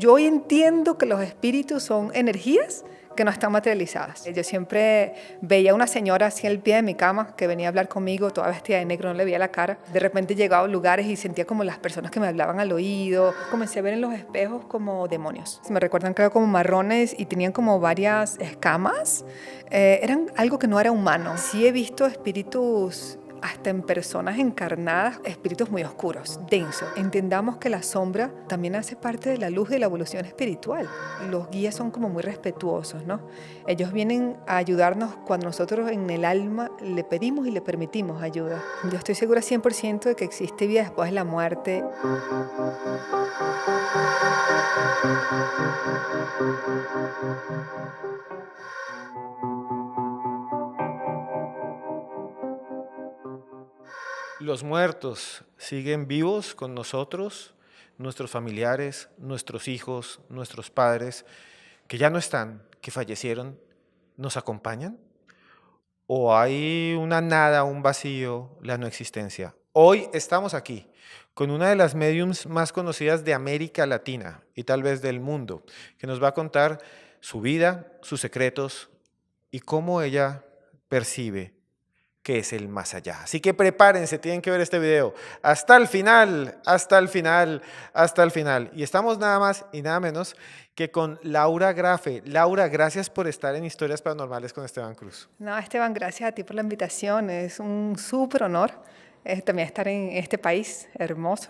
yo hoy entiendo que los espíritus son energías que no están materializadas. Yo siempre veía a una señora así al pie de mi cama que venía a hablar conmigo, toda vestida de negro, no le veía la cara. De repente llegaba a lugares y sentía como las personas que me hablaban al oído. Comencé a ver en los espejos como demonios. Me recuerdan que eran como marrones y tenían como varias escamas. Eran algo que no era humano. Sí he visto espíritus hasta en personas encarnadas, espíritus muy oscuros, densos. Entendamos que la sombra también hace parte de la luz de la evolución espiritual. Los guías son como muy respetuosos, ¿no? Ellos vienen a ayudarnos cuando nosotros en el alma le pedimos y le permitimos ayuda. Yo estoy segura 100% de que existe vida después de la muerte. Los muertos siguen vivos con nosotros, nuestros familiares, nuestros hijos, nuestros padres, que ya no están, que fallecieron, ¿nos acompañan? ¿O hay una nada, un vacío, la no existencia? Hoy estamos aquí con una de las médiums más conocidas de América Latina y tal vez del mundo, que nos va a contar su vida, sus secretos y cómo ella percibe que es el más allá. Así que prepárense, tienen que ver este video hasta el final, hasta el final, hasta el final. Y estamos nada más y nada menos que con Laura Grafe. Laura, gracias por estar en Historias Paranormales con Esteban Cruz. No, Esteban, gracias a ti por la invitación. Es un súper honor también estar en este país hermoso.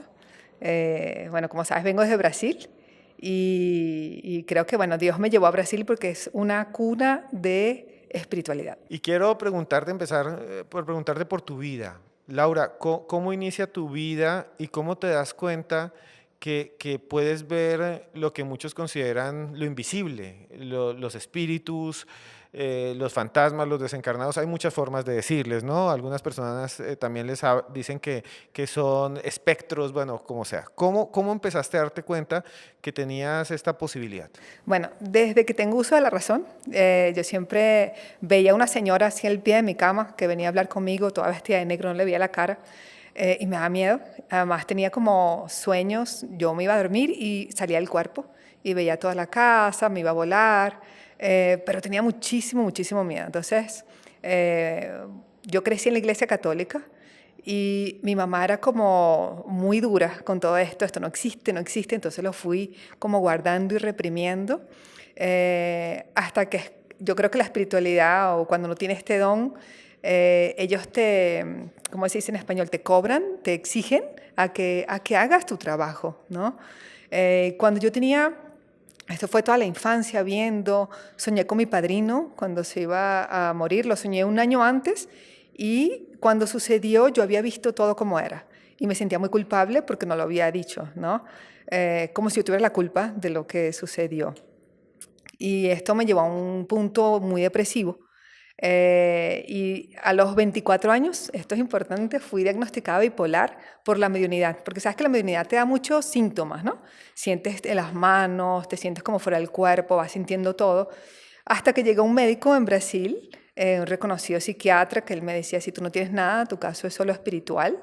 Bueno, como sabes, vengo desde Brasil y creo que, bueno, Dios me llevó a Brasil porque es una cuna de espiritualidad. Y quiero preguntarte, empezar por preguntarte por tu vida. Laura, ¿cómo inicia tu vida y cómo te das cuenta que puedes ver lo que muchos consideran lo invisible, los espíritus, los fantasmas, los desencarnados? Hay muchas formas de decirles, ¿no? Algunas personas también dicen que son espectros, bueno, como sea. ¿Cómo empezaste a darte cuenta que tenías esta posibilidad? Bueno, desde que tengo uso de la razón, yo siempre veía a una señora así al pie de mi cama que venía a hablar conmigo, toda vestida de negro, no le veía la cara. Y me daba miedo. Además tenía como sueños, yo me iba a dormir y salía del cuerpo y veía toda la casa, me iba a volar, pero tenía muchísimo, muchísimo miedo. Entonces, yo crecí en la iglesia católica y mi mamá era como muy dura con todo esto no existe, no existe, entonces lo fui como guardando y reprimiendo hasta que yo creo que la espiritualidad o cuando uno tiene este don, ellos ¿cómo se dice en español? Te cobran, te exigen a que hagas tu trabajo, ¿no? Cuando yo tenía, esto fue toda la infancia soñé con mi padrino cuando se iba a morir, lo soñé un año antes y cuando sucedió yo había visto todo como era y me sentía muy culpable porque no lo había dicho, ¿no? Como si yo tuviera la culpa de lo que sucedió. Y esto me llevó a un punto muy depresivo. Y a los 24 años, esto es importante, fui diagnosticada bipolar por la mediunidad, porque sabes que la mediunidad te da muchos síntomas, ¿no? Sientes en las manos, te sientes como fuera del cuerpo, vas sintiendo todo, hasta que llegó un médico en Brasil, un reconocido psiquiatra, que él me decía, si tú no tienes nada, tu caso es solo espiritual,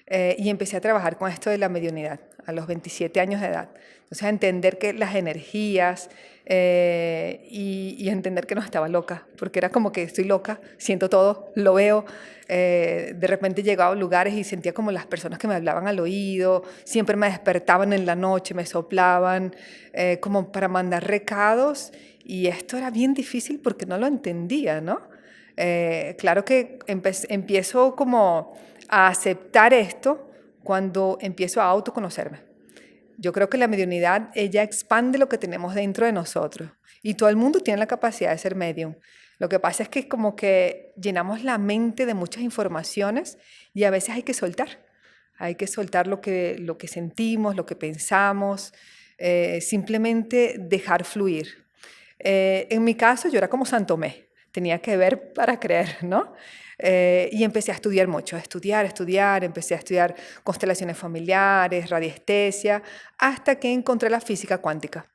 y empecé a trabajar con esto de la mediunidad a los 27 años de edad. Entonces, a entender que las energías y entender que no estaba loca, porque era como que estoy loca, siento todo, lo veo. De repente llegaba a lugares y sentía como las personas que me hablaban al oído, siempre me despertaban en la noche, me soplaban, como para mandar recados. Y esto era bien difícil porque no lo entendía, ¿no? Claro que empiezo como a aceptar esto cuando empiezo a autoconocerme. Yo creo que la mediunidad, ella expande lo que tenemos dentro de nosotros y todo el mundo tiene la capacidad de ser medium. Lo que pasa es que como que llenamos la mente de muchas informaciones y a veces hay que soltar lo que sentimos, lo que pensamos, simplemente dejar fluir. En mi caso yo era como San Tomé, tenía que ver para creer, ¿no? Y empecé a estudiar mucho, a estudiar, empecé a estudiar constelaciones familiares, radiestesia, hasta que encontré la física cuántica.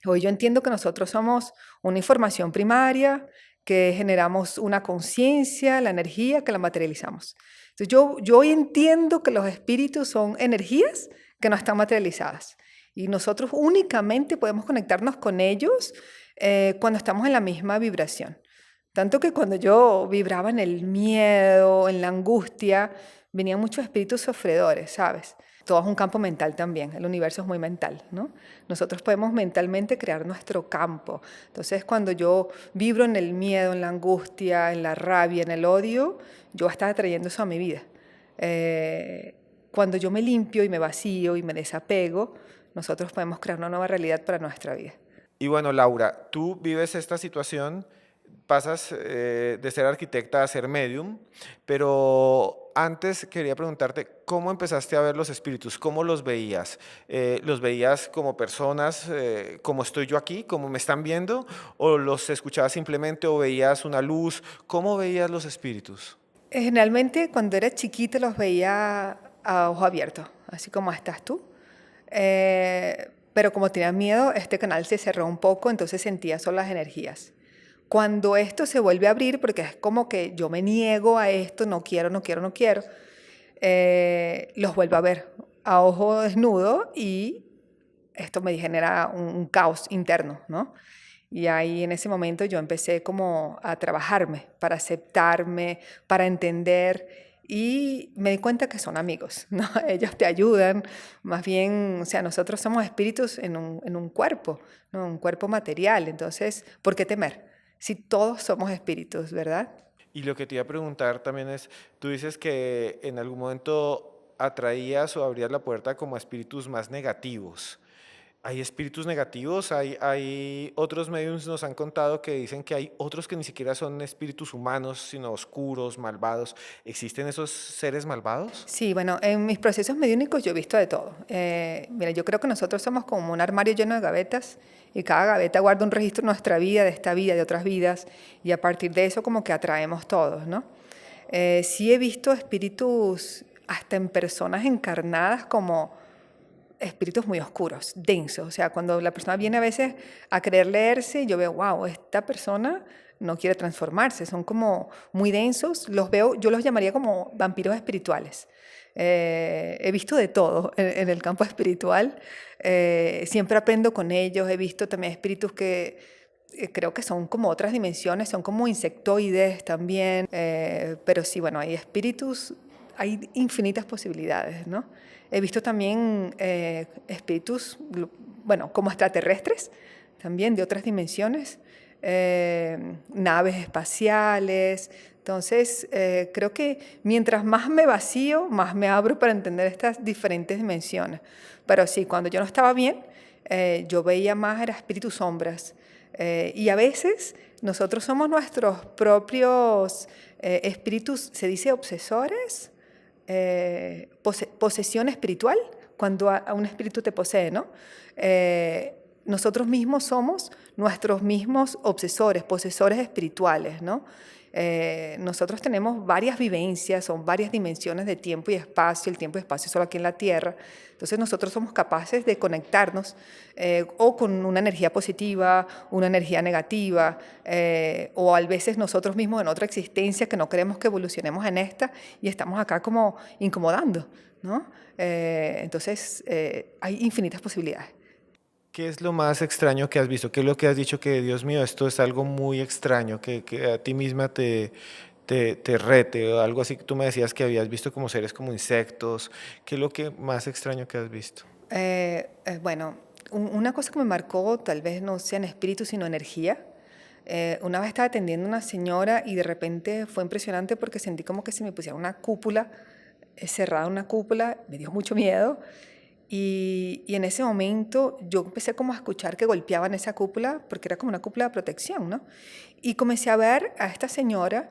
Hoy yo entiendo que nosotros somos una información primaria, que generamos una conciencia, la energía, que la materializamos. Entonces yo hoy entiendo que los espíritus son energías que no están materializadas. Y nosotros únicamente podemos conectarnos con ellos cuando estamos en la misma vibración. Tanto que cuando yo vibraba en el miedo, en la angustia, venían muchos espíritus sofredores, ¿sabes? Todo es un campo mental también, el universo es muy mental, ¿no? Nosotros podemos mentalmente crear nuestro campo. Entonces, cuando yo vibro en el miedo, en la angustia, en la rabia, en el odio, yo voy a estar atrayendo eso a mi vida. Cuando yo me limpio y me vacío y me desapego, nosotros podemos crear una nueva realidad para nuestra vida. Y bueno, Laura, tú vives esta situación, pasas de ser arquitecta a ser medium, pero antes quería preguntarte, ¿cómo empezaste a ver los espíritus? ¿Cómo los veías? ¿Los veías como personas, como estoy yo aquí, como me están viendo? ¿O los escuchabas simplemente o veías una luz? ¿Cómo veías los espíritus? Generalmente cuando era chiquita los veía a ojo abierto, así como estás tú. Pero como tenía miedo, este canal se cerró un poco, entonces sentía solo las energías. Cuando esto se vuelve a abrir, porque es como que yo me niego a esto, no quiero, no quiero, no quiero, los vuelvo a ver a ojo desnudo y esto me genera un caos interno, ¿no? Y ahí en ese momento yo empecé como a trabajarme para aceptarme, para entender y me di cuenta que son amigos, ¿no? Ellos te ayudan, más bien, o sea, nosotros somos espíritus en un cuerpo, ¿no? Un cuerpo material, entonces, ¿por qué temer? Si todos somos espíritus, ¿verdad? Y lo que te iba a preguntar también es, tú dices que en algún momento atraías o abrías la puerta como a espíritus más negativos. ¿Hay espíritus negativos? Hay otros mediums nos han contado que dicen que hay otros que ni siquiera son espíritus humanos, sino oscuros, malvados. ¿Existen esos seres malvados? Sí, bueno, en mis procesos mediúnicos yo he visto de todo. Mira, yo creo que nosotros somos como un armario lleno de gavetas y cada gaveta guarda un registro de nuestra vida, de esta vida, de otras vidas y a partir de eso como que atraemos todos, ¿no? Sí he visto espíritus hasta en personas encarnadas como espíritus muy oscuros, densos. O sea, cuando la persona viene a veces a querer leerse, yo veo, wow, esta persona no quiere transformarse, son como muy densos. Los veo, yo los llamaría como vampiros espirituales. He visto de todo en el campo espiritual. Siempre aprendo con ellos. He visto también espíritus que creo que son como otras dimensiones, son como insectoides también. Pero sí, bueno, hay espíritus, hay infinitas posibilidades, ¿no? He visto también espíritus, bueno, como extraterrestres, también de otras dimensiones, naves espaciales. Entonces, creo que mientras más me vacío, más me abro para entender estas diferentes dimensiones. Pero sí, cuando yo no estaba bien, yo veía más era espíritus sombras. Y a veces nosotros somos nuestros propios espíritus, se dice obsesores, posesión espiritual, cuando a un espíritu te posee, ¿no? Nosotros mismos somos nuestros mismos obsesores, posesores espirituales, ¿no? Nosotros tenemos varias vivencias, son varias dimensiones de tiempo y espacio, el tiempo y espacio solo aquí en la Tierra. Entonces nosotros somos capaces de conectarnos o con una energía positiva, una energía negativa, o a veces nosotros mismos en otra existencia que no queremos que evolucionemos en esta y estamos acá como incomodando, ¿no? Entonces hay infinitas posibilidades. ¿Qué es lo más extraño que has visto? ¿Qué es lo que has dicho que, Dios mío, esto es algo muy extraño, que a ti misma te rete o algo así? Tú me decías que habías visto como seres como insectos. ¿Qué es lo que más extraño que has visto? Bueno, una cosa que me marcó, tal vez no sea en espíritu, sino energía. Una vez estaba atendiendo a una señora y de repente fue impresionante porque sentí como que se me pusiera una cúpula, cerrada una cúpula, me dio mucho miedo. Y en ese momento yo empecé como a escuchar que golpeaban esa cúpula, porque era como una cúpula de protección, ¿no? Y comencé a ver a esta señora,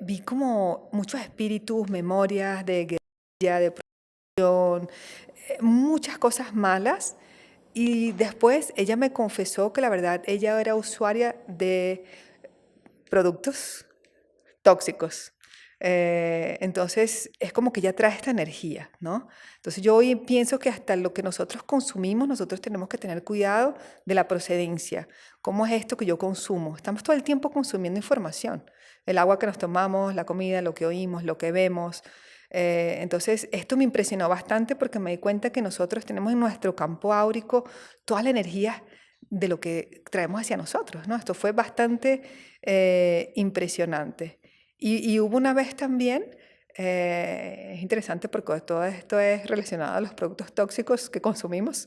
vi como muchos espíritus, memorias de guerrilla, de protección, muchas cosas malas. Y después ella me confesó que la verdad ella era usuaria de productos tóxicos. Entonces es como que ya trae esta energía, ¿no? Entonces yo hoy pienso que hasta lo que nosotros consumimos, nosotros tenemos que tener cuidado de la procedencia. ¿Cómo es esto que yo consumo? Estamos todo el tiempo consumiendo información. El agua que nos tomamos, la comida, lo que oímos, lo que vemos. Entonces, esto me impresionó bastante porque me di cuenta que nosotros tenemos en nuestro campo áurico toda la energía de lo que traemos hacia nosotros, ¿no? Esto fue bastante impresionante. Y hubo una vez también, es interesante porque todo esto es relacionado a los productos tóxicos que consumimos.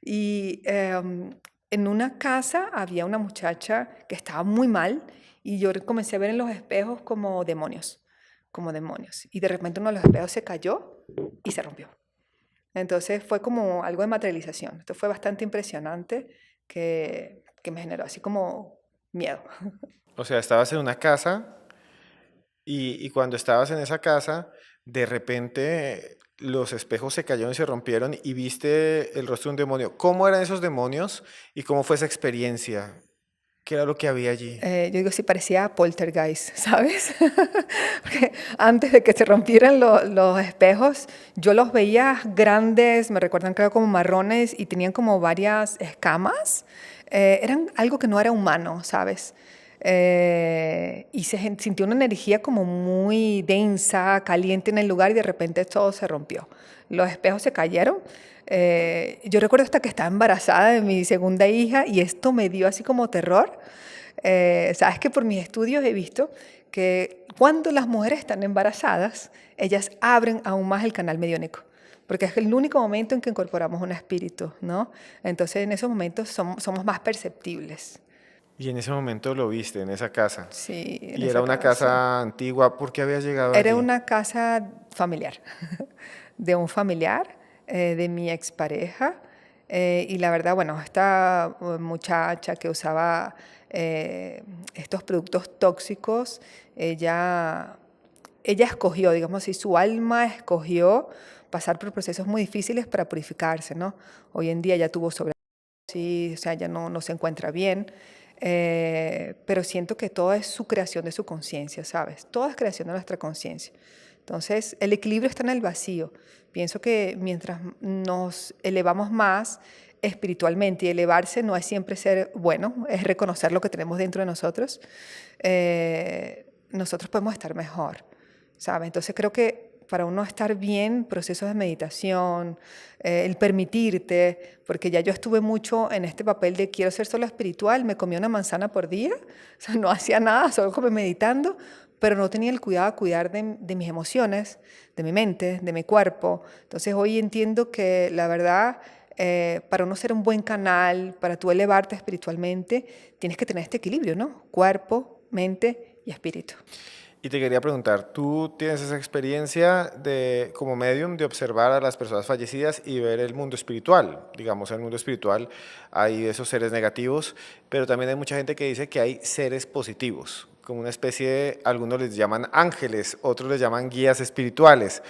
Y en una casa había una muchacha que estaba muy mal y yo comencé a ver en los espejos como demonios, como demonios. Y de repente uno de los espejos se cayó y se rompió. Entonces fue como algo de materialización. Esto fue bastante impresionante que me generó así como miedo. O sea, estabas en una casa y cuando estabas en esa casa, de repente los espejos se cayeron y se rompieron y viste el rostro de un demonio. ¿Cómo eran esos demonios y cómo fue esa experiencia? ¿Qué era lo que había allí? Yo digo, sí parecía poltergeist, ¿sabes? Porque antes de que se rompieran los espejos, yo los veía grandes, me recuerdan creo como marrones y tenían como varias escamas. Eran algo que no era humano, ¿sabes? Y sintió una energía como muy densa, caliente en el lugar y de repente todo se rompió. Los espejos se cayeron. Yo recuerdo hasta que estaba embarazada de mi segunda hija y esto me dio así como terror. Sabes que por mis estudios he visto que cuando las mujeres están embarazadas, ellas abren aún más el canal mediúnico, porque es el único momento en que incorporamos un espíritu, ¿no? Entonces en esos momentos somos más perceptibles. Y en ese momento lo viste, en esa casa. Sí, en Y era esa una casa. casa antigua. ¿Por qué habías llegado Era allí? una casa familiar, de un familiar, de mi expareja. Y la verdad, bueno, esta muchacha que usaba estos productos tóxicos, ella, ella escogió, digamos así, su alma escogió pasar por procesos muy difíciles para purificarse, ¿no? Hoy en día ya tuvo sí, o sea, ya no se encuentra bien, pero siento que todo es su creación de su conciencia, ¿sabes? Todo es creación de nuestra conciencia. Entonces, el equilibrio está en el vacío. Pienso que mientras nos elevamos más espiritualmente, y elevarse no es siempre ser bueno, es reconocer lo que tenemos dentro de nosotros, nosotros podemos estar mejor, ¿sabes? Entonces creo que para uno estar bien, procesos de meditación, el permitirte, porque ya yo estuve mucho en este papel de quiero ser solo espiritual, me comía una manzana por día, o sea, no hacía nada, solo como meditando, pero no tenía el cuidado de cuidar de mis emociones, de mi mente, de mi cuerpo. Entonces hoy entiendo que la verdad, para uno ser un buen canal, para tú elevarte espiritualmente, tienes que tener este equilibrio, ¿no? Cuerpo, mente y espíritu. Y te quería preguntar, ¿tú tienes esa experiencia de, como medium de observar a las personas fallecidas y ver el mundo espiritual? Digamos, en el mundo espiritual hay esos seres negativos, pero también hay mucha gente que dice que hay seres positivos, como una especie de, algunos les llaman ángeles, otros les llaman guías espirituales.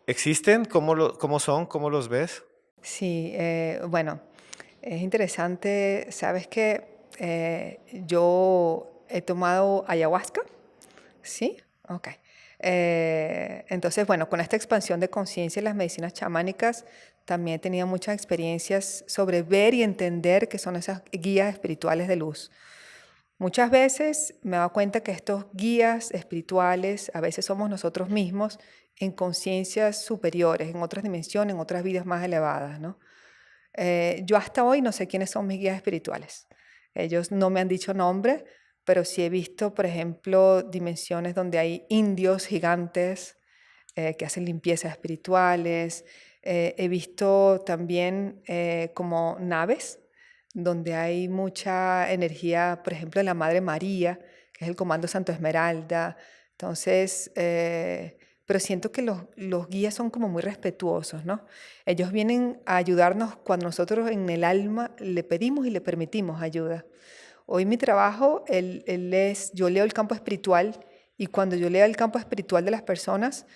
¿Existen? ¿Cómo son? ¿Cómo los ves? Sí, bueno, es interesante, sabes que yo he tomado ayahuasca, ¿sí? Ok. Entonces, bueno, con esta expansión de conciencia en las medicinas chamánicas, también he tenido muchas experiencias sobre ver y entender qué son esas guías espirituales de luz. Muchas veces me he dado cuenta que estos guías espirituales a veces somos nosotros mismos en conciencias superiores, en otras dimensiones, en otras vidas más elevadas, ¿no? Yo hasta hoy no sé quiénes son mis guías espirituales. Ellos no me han dicho nombre, pero sí he visto, por ejemplo, dimensiones donde hay indios gigantes que hacen limpiezas espirituales. He visto también como naves donde hay mucha energía, por ejemplo, de la Madre María, que es el Comando Santo Esmeralda. Entonces, pero siento que los guías son como muy respetuosos, ¿no? Ellos vienen a ayudarnos cuando nosotros en el alma le pedimos y le permitimos ayuda. Hoy mi trabajo, yo leo el campo espiritual y cuando yo leo el campo espiritual de las personas,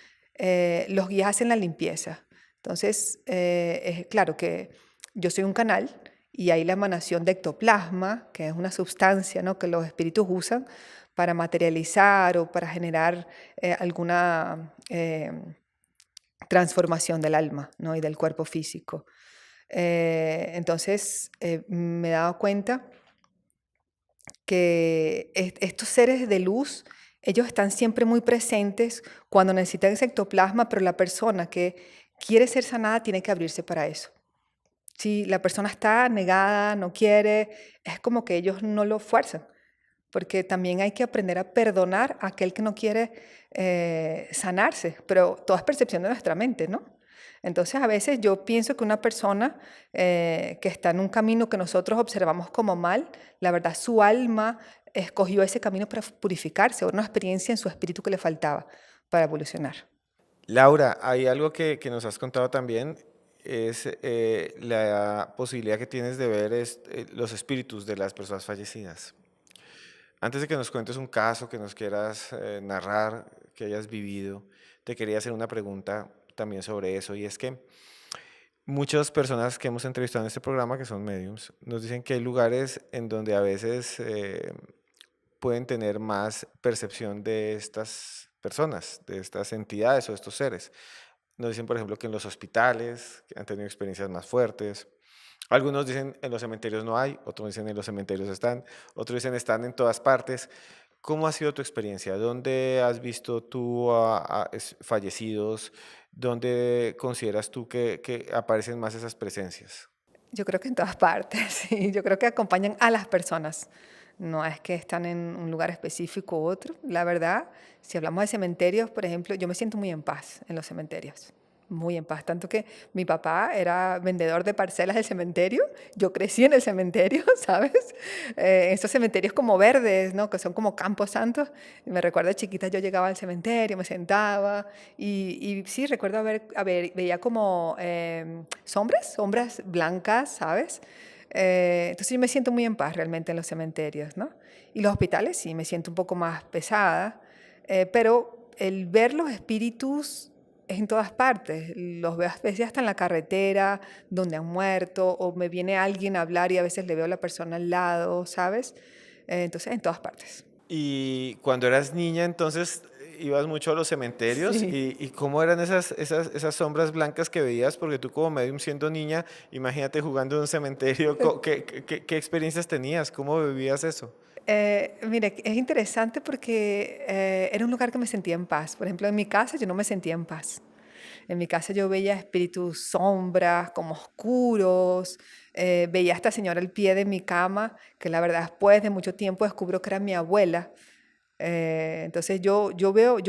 los guías hacen la limpieza. Entonces, es claro que yo soy un canal y hay la emanación de ectoplasma, que es una sustancia, ¿no?, que los espíritus usan para materializar o para generar alguna transformación del alma, ¿no?, y del cuerpo físico. Entonces, me he dado cuenta que estos seres de luz ellos están siempre muy presentes cuando necesitan ese ectoplasma, pero la persona que quiere ser sanada tiene que abrirse para eso. Si la persona está negada, no quiere, es como que ellos no lo fuerzan, porque también hay que aprender a perdonar a aquel que no quiere sanarse, pero todo es percepción de nuestra mente, ¿no? Entonces, a veces yo pienso que una persona que está en un camino que nosotros observamos como mal, la verdad, su alma escogió ese camino para purificarse, o una experiencia en su espíritu que le faltaba para evolucionar. Laura, hay algo que nos has contado también, es la posibilidad que tienes de ver los espíritus de las personas fallecidas. Antes de que nos cuentes un caso que nos quieras narrar, que hayas vivido, te quería hacer una pregunta también sobre eso, y es que muchas personas que hemos entrevistado en este programa, que son mediums, nos dicen que hay lugares en donde a veces pueden tener más percepción de estas personas, de estas entidades o estos seres. Nos dicen, por ejemplo, que en los hospitales que han tenido experiencias más fuertes. Algunos dicen en los cementerios no hay, otros dicen en los cementerios están, otros dicen están en todas partes. ¿Cómo ha sido tu experiencia? ¿Dónde has visto tú fallecidos? ¿Dónde consideras tú que aparecen más esas presencias? Yo creo que en todas partes, sí. Yo creo que acompañan a las personas. No es que están en un lugar específico u otro. La verdad, si hablamos de cementerios, por ejemplo, yo me siento muy en paz en los cementerios. Muy en paz. Tanto que mi papá era vendedor de parcelas del cementerio. Yo crecí en el cementerio, ¿sabes? Esos cementerios como verdes, ¿no? Que son como campos santos. Y me recuerdo de chiquita, yo llegaba al cementerio, me sentaba y sí, recuerdo veía como sombras blancas, ¿sabes? Entonces yo me siento muy en paz realmente en los cementerios, ¿no? Y los hospitales sí, me siento un poco más pesada, pero el ver los espíritus es en todas partes. Los veo a veces hasta en la carretera, donde han muerto, o me viene alguien a hablar y a veces le veo a la persona al lado, ¿sabes? Entonces, en todas partes. Y cuando eras niña, entonces ibas mucho a los cementerios Sí. y cómo eran esas sombras blancas que veías, porque tú como medium siendo niña, imagínate jugando en un cementerio, ¿qué experiencias tenías? ¿Cómo vivías eso? Mire, es interesante porque era un lugar que me sentía en paz. Por ejemplo, en mi casa yo no me sentía en paz. En mi casa yo veía espíritus, sombras, como oscuros. Veía a esta señora al pie de mi cama, que la verdad después de mucho tiempo descubro que era mi abuela. Entonces yo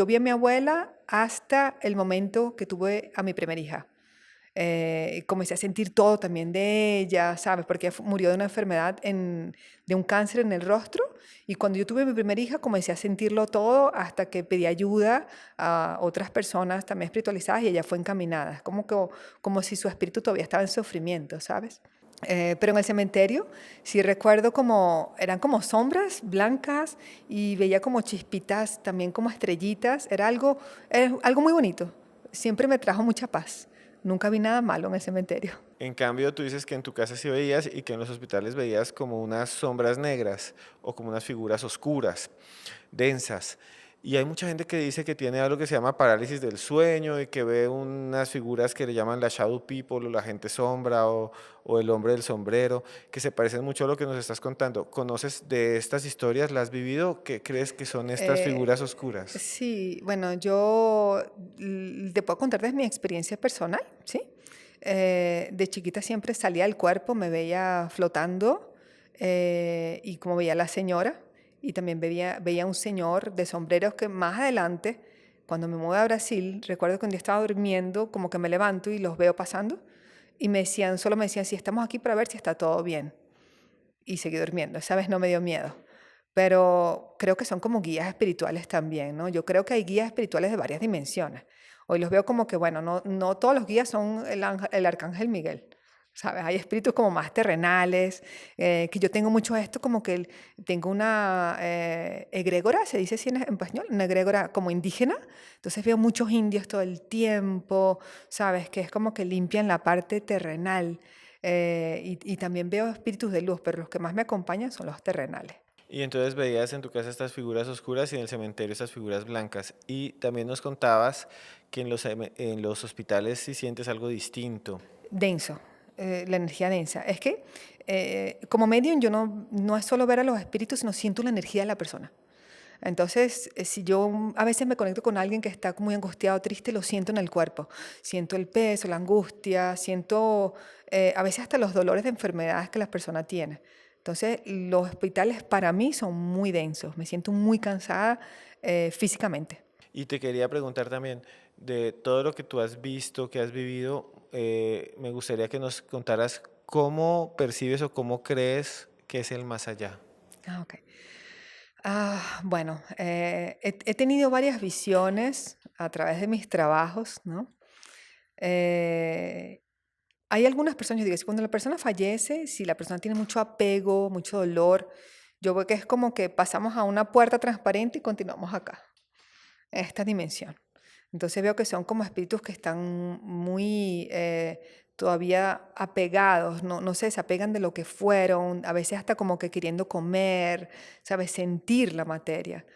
vi a mi abuela hasta el momento que tuve a mi primera hija. Comencé a sentir todo también de ella, ¿sabes? Porque ella murió de una enfermedad, de un cáncer en el rostro. Y cuando yo tuve mi primera hija, comencé a sentirlo todo hasta que pedí ayuda a otras personas también espiritualizadas y ella fue encaminada. Es como si su espíritu todavía estaba en sufrimiento, ¿sabes? Pero en el cementerio sí recuerdo como eran como sombras blancas y veía como chispitas, también como estrellitas. Era algo muy bonito. Siempre me trajo mucha paz. Nunca vi nada malo en el cementerio. En cambio, tú dices que en tu casa sí veías y que en los hospitales veías como unas sombras negras o como unas figuras oscuras, densas. Y hay mucha gente que dice que tiene algo que se llama parálisis del sueño y que ve unas figuras que le llaman la shadow people o la gente sombra o el hombre del sombrero, que se parecen mucho a lo que nos estás contando. ¿Conoces de estas historias? ¿Las has vivido? ¿Qué crees que son estas Eh, figuras oscuras? sí, bueno, yo te puedo contar desde mi experiencia personal, ¿sí? De chiquita siempre salía del cuerpo, me veía flotando y como veía a la señora y también veía a un señor de sombreros que más adelante, cuando me mudé a Brasil, recuerdo que un día estaba durmiendo, como que me levanto y los veo pasando y solo me decían, si estamos aquí para ver si está todo bien. Y seguí durmiendo. Esa vez no me dio miedo. Pero creo que son como guías espirituales también, ¿no? Yo creo que hay guías espirituales de varias dimensiones. Hoy los veo como que, bueno, no todos los guías son el arcángel Miguel, ¿sabes? Hay espíritus como más terrenales, que yo tengo mucho esto, como que tengo una egrégora, se dice así en español, una egrégora como indígena. Entonces veo muchos indios todo el tiempo, ¿sabes? Que es como que limpian la parte terrenal. Y también veo espíritus de luz, pero los que más me acompañan son los terrenales. Y entonces veías en tu casa estas figuras oscuras y en el cementerio estas figuras blancas. Y también nos contabas que en los hospitales sí sientes algo distinto. Denso, la energía densa. Es que como medium yo no es solo ver a los espíritus, sino siento la energía de la persona. Entonces, si yo a veces me conecto con alguien que está muy angustiado, triste, lo siento en el cuerpo. Siento el peso, la angustia, siento a veces hasta los dolores de enfermedades que la persona tiene. Entonces, los hospitales para mí son muy densos. Me siento muy cansada físicamente. Y te quería preguntar también, de todo lo que tú has visto, que has vivido, me gustaría que nos contaras cómo percibes o cómo crees que es el más allá. Ah, ok. Bueno, he tenido varias visiones a través de mis trabajos, ¿no? Eh, Hay algunas personas, yo digo, si cuando la persona fallece, si la persona tiene mucho apego, mucho dolor, yo veo que es como que pasamos a una puerta transparente y continuamos acá, en esta dimensión. Entonces veo que son como espíritus que están muy todavía apegados, no se desapegan de lo que fueron, a veces hasta como que queriendo comer, ¿sabes? Sentir la materia.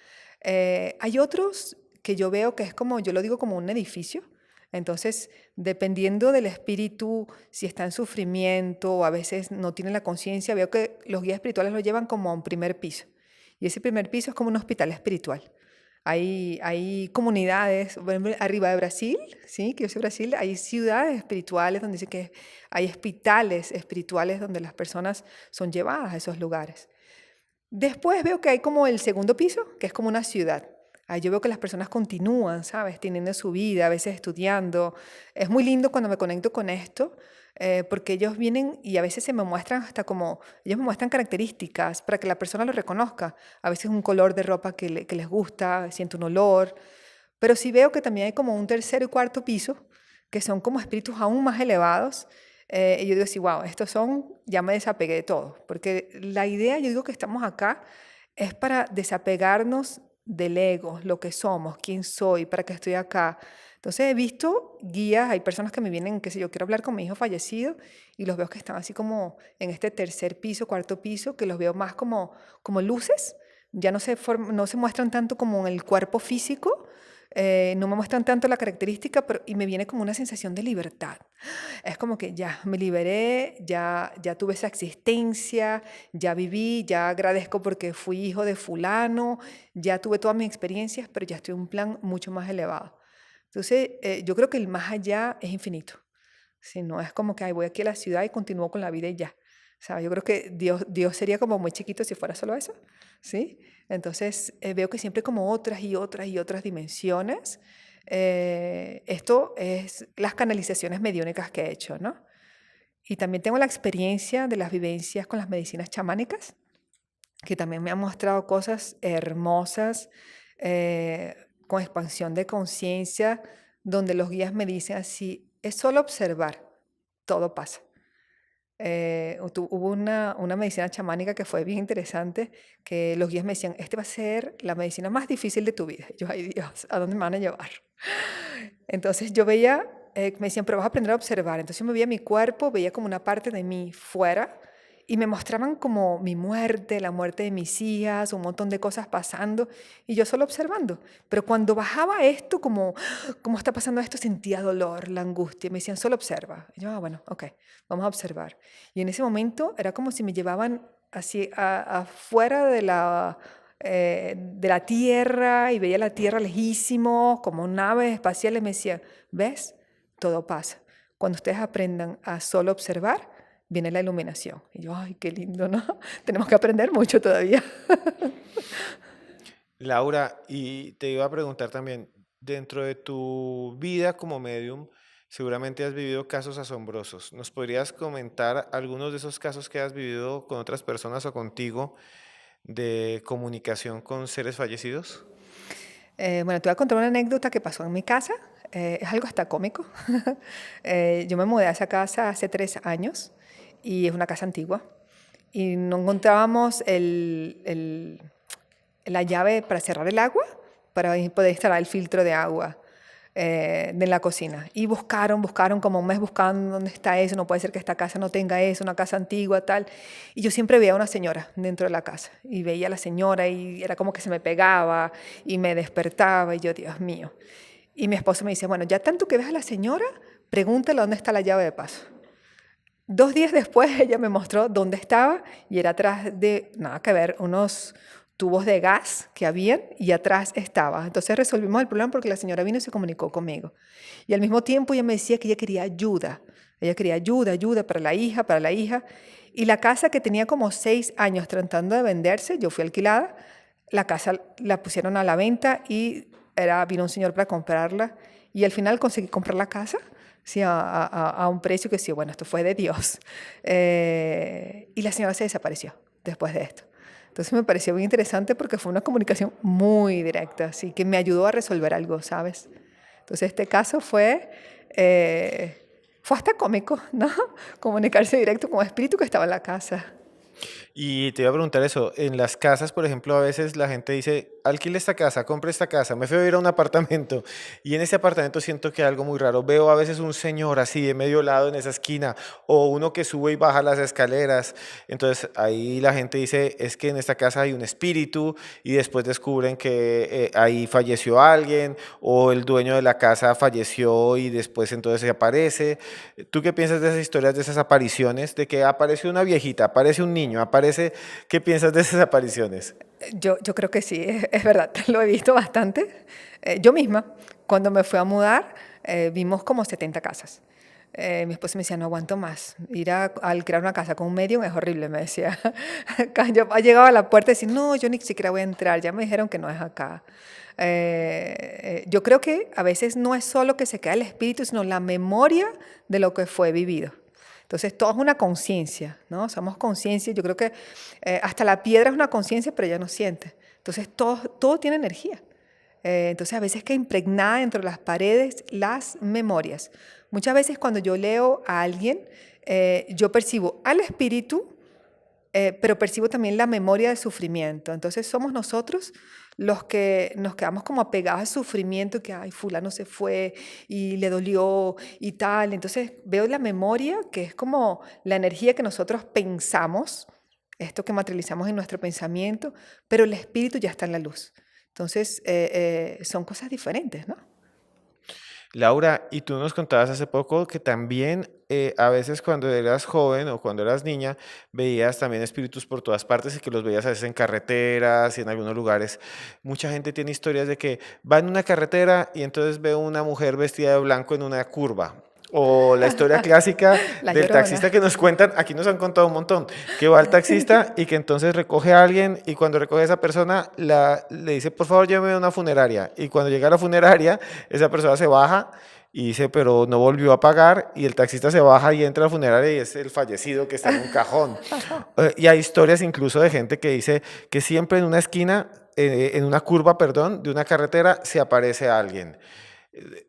Hay otros que yo veo que es como, yo lo digo como un edificio. Entonces, dependiendo del espíritu, si está en sufrimiento o a veces no tiene la conciencia, veo que los guías espirituales lo llevan como a un primer piso. Y ese primer piso es como un hospital espiritual. Hay comunidades, por ejemplo, arriba de Brasil, ¿sí? Que yo soy de Brasil, hay ciudades espirituales donde dice que hay hospitales espirituales donde las personas son llevadas a esos lugares. Después veo que hay como el segundo piso, que es como una ciudad. Ahí yo veo que las personas continúan, ¿sabes? Teniendo su vida, a veces estudiando. Es muy lindo cuando me conecto con esto, porque ellos vienen y a veces se me muestran hasta como, ellos me muestran características para que la persona lo reconozca. A veces un color de ropa que les gusta, siento un olor. Pero sí veo que también hay como un tercer y cuarto piso, que son como espíritus aún más elevados. Y yo digo así, wow, estos son, ya me desapegué de todo. Porque la idea, yo digo que estamos acá, es para desapegarnos del ego, lo que somos, quién soy, para qué estoy acá. Entonces he visto guías, hay personas que me vienen, qué sé yo, quiero hablar con mi hijo fallecido y los veo que están así como en este tercer piso, cuarto piso, que los veo más como luces, ya no se muestran tanto como en el cuerpo físico, no me muestran tanto la característica, pero, y me viene como una sensación de libertad. Es como que ya me liberé, ya tuve esa existencia, ya viví, ya agradezco porque fui hijo de fulano, ya tuve todas mis experiencias, pero ya estoy en un plan mucho más elevado. Entonces, yo creo que el más allá es infinito. Si no es como que ay, voy aquí a la ciudad y continúo con la vida y ya. ¿Sabes? Yo creo que Dios sería como muy chiquito si fuera solo eso, ¿sí? Entonces, veo que siempre como otras y otras y otras dimensiones. Esto es las canalizaciones mediúnicas que he hecho, ¿no? Y también tengo la experiencia de las vivencias con las medicinas chamánicas, que también me han mostrado cosas hermosas, con expansión de conciencia, donde los guías me dicen así, es solo observar, todo pasa. Hubo una medicina chamánica que fue bien interesante, que los guías me decían, este va a ser la medicina más difícil de tu vida. Y yo, ay Dios, ¿a dónde me van a llevar? Entonces yo veía, me decían, pero vas a aprender a observar. Entonces yo me veía mi cuerpo, veía como una parte de mí fuera y me mostraban como mi muerte, la muerte de mis hijas, un montón de cosas pasando y yo solo observando. Pero cuando bajaba esto, como, ¿cómo está pasando esto? Sentía dolor, la angustia. Me decían, solo observa. Y yo, bueno, ok, vamos a observar. Y en ese momento era como si me llevaban así afuera de la Tierra y veía la Tierra lejísimo, como naves espaciales. Me decía, ¿ves? Todo pasa. Cuando ustedes aprendan a solo observar, viene la iluminación. Y yo, ay, qué lindo, ¿no? Tenemos que aprender mucho todavía. Laura, y te iba a preguntar también, dentro de tu vida como medium, seguramente has vivido casos asombrosos. ¿Nos podrías comentar algunos de esos casos que has vivido con otras personas o contigo de comunicación con seres fallecidos? Bueno, te voy a contar una anécdota que pasó en mi casa. Es algo hasta cómico. Yo me mudé a esa casa hace 3 años y es una casa antigua. Y no encontrábamos la llave para cerrar el agua, para poder instalar el filtro de agua de la cocina. Y buscaron como un mes buscando dónde está eso, no puede ser que esta casa no tenga eso, una casa antigua, tal. Y yo siempre veía a una señora dentro de la casa y veía a la señora y era como que se me pegaba y me despertaba y yo, Dios mío. Y mi esposo me dice, bueno, ya tanto que ves a la señora, pregúntale dónde está la llave de paso. 2 días después ella me mostró dónde estaba y era atrás de, nada que ver, unos tubos de gas que habían y atrás estaba. Entonces resolvimos el problema porque la señora vino y se comunicó conmigo. Y al mismo tiempo ella me decía que ella quería ayuda. Ella quería ayuda, ayuda para la hija, para la hija. Y la casa que tenía como 6 años tratando de venderse, yo fui alquilada, la casa la pusieron a la venta y vino un señor para comprarla. Y al final conseguí comprar la casa, sí, a un precio que sí, bueno, esto fue de Dios. Y la señora se desapareció después de esto. Entonces me pareció muy interesante porque fue una comunicación muy directa, así que me ayudó a resolver algo, ¿sabes? Entonces este caso fue hasta cómico, ¿no? Comunicarse directo con un espíritu que estaba en la casa. Y te iba a preguntar eso, en las casas, por ejemplo, a veces la gente dice, alquile esta casa, compre esta casa, me fui a vivir a un apartamento y en ese apartamento siento que hay algo muy raro. Veo a veces un señor así de medio lado en esa esquina o uno que sube y baja las escaleras. Entonces ahí la gente dice, es que en esta casa hay un espíritu y después descubren que ahí falleció alguien o el dueño de la casa falleció y después entonces se aparece. ¿Tú qué piensas de esas historias, de esas apariciones, de que aparece una viejita, aparece un niño, aparece... ¿Qué piensas de esas apariciones? Yo creo que sí, es verdad, lo he visto bastante. Yo misma, cuando me fui a mudar, vimos como 70 casas. Mi esposo me decía, no aguanto más. Ir a alquilar una casa con un medium es horrible, me decía. Yo llegaba a la puerta y decía, no, yo ni siquiera voy a entrar, ya me dijeron que no es acá. Yo creo que a veces no es solo que se queda el espíritu, sino la memoria de lo que fue vivido. Entonces, todo es una conciencia, ¿no? Somos conciencia. Yo creo que hasta la piedra es una conciencia, pero ella no siente. Entonces, todo tiene energía. Entonces, a veces queda impregnada dentro de las paredes las memorias. Muchas veces cuando yo leo a alguien, yo percibo al espíritu, pero percibo también la memoria del sufrimiento. Entonces somos nosotros los que nos quedamos como apegados al sufrimiento, que, ay, fulano se fue y le dolió y tal. Entonces veo la memoria, que es como la energía que nosotros pensamos, esto que materializamos en nuestro pensamiento, pero el espíritu ya está en la luz. Entonces son cosas diferentes, ¿no? Laura, y tú nos contabas hace poco que también a veces cuando eras joven o cuando eras niña veías también espíritus por todas partes y que los veías a veces en carreteras y en algunos lugares. Mucha gente tiene historias de que va en una carretera y entonces ve una mujer vestida de blanco en una curva. O la historia clásica La del taxista llorona. que nos cuentan, aquí nos han contado un montón, que va al taxista y que entonces recoge a alguien y cuando recoge a esa persona le dice, por favor, lléveme a una funeraria. Y cuando llega a la funeraria, esa persona se baja y dice, pero no volvió a pagar y el taxista se baja y entra a la funeraria y es el fallecido que está en un cajón. Y hay historias incluso de gente que dice que siempre en una esquina, en una curva, perdón, de una carretera se aparece alguien.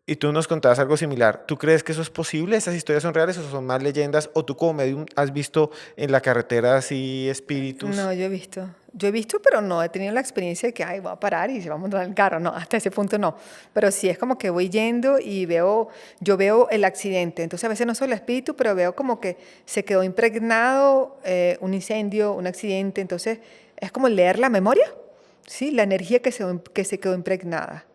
Y tú nos contabas algo similar. ¿Tú crees que eso es posible? ¿Esas historias son reales o son más leyendas? ¿O tú como medium has visto en la carretera así espíritus? No, yo he visto, pero no he tenido la experiencia de que, ay, voy a parar y se va a montar en el carro. No, hasta ese punto no. Pero sí es como que voy yendo y yo veo el accidente. Entonces a veces no solo el espíritu, pero veo como que se quedó impregnado un incendio, un accidente. Entonces es como leer la memoria, ¿sí? La energía que se quedó impregnada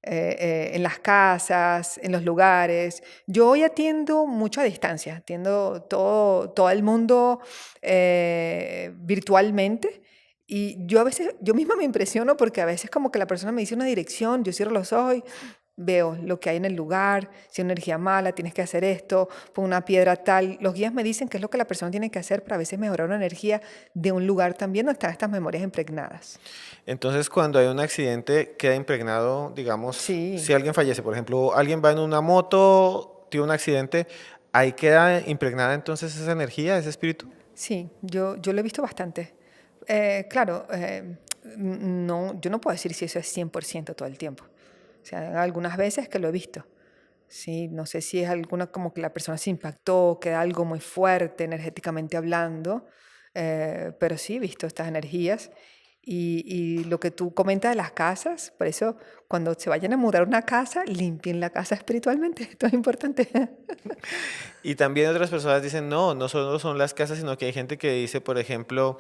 en las casas, en los lugares. Yo hoy atiendo mucho a distancia, atiendo todo el mundo virtualmente. Y yo a veces, yo misma me impresiono porque a veces como que la persona me dice una dirección, yo cierro los ojos y veo lo que hay en el lugar, si hay una energía mala, tienes que hacer esto, pon una piedra tal. Los guías me dicen qué es lo que la persona tiene que hacer para a veces mejorar una energía de un lugar también donde están estas memorias impregnadas. Entonces, cuando hay un accidente, queda impregnado, digamos, si Sí. alguien fallece, por ejemplo, alguien va en una moto, tiene un accidente, ahí queda impregnada entonces esa energía, ese espíritu. Sí, yo lo he visto bastante. Claro, no, yo no puedo decir si eso es 100% todo el tiempo. O sea, hay algunas veces que lo he visto. Sí, no sé si es alguna como que la persona se impactó, queda algo muy fuerte energéticamente hablando, pero sí he visto estas energías. Y lo que tú comentas de las casas, por eso cuando se vayan a mudar una casa, limpien la casa espiritualmente, esto es importante. Y también otras personas dicen, no, no solo son las casas, sino que hay gente que dice, por ejemplo,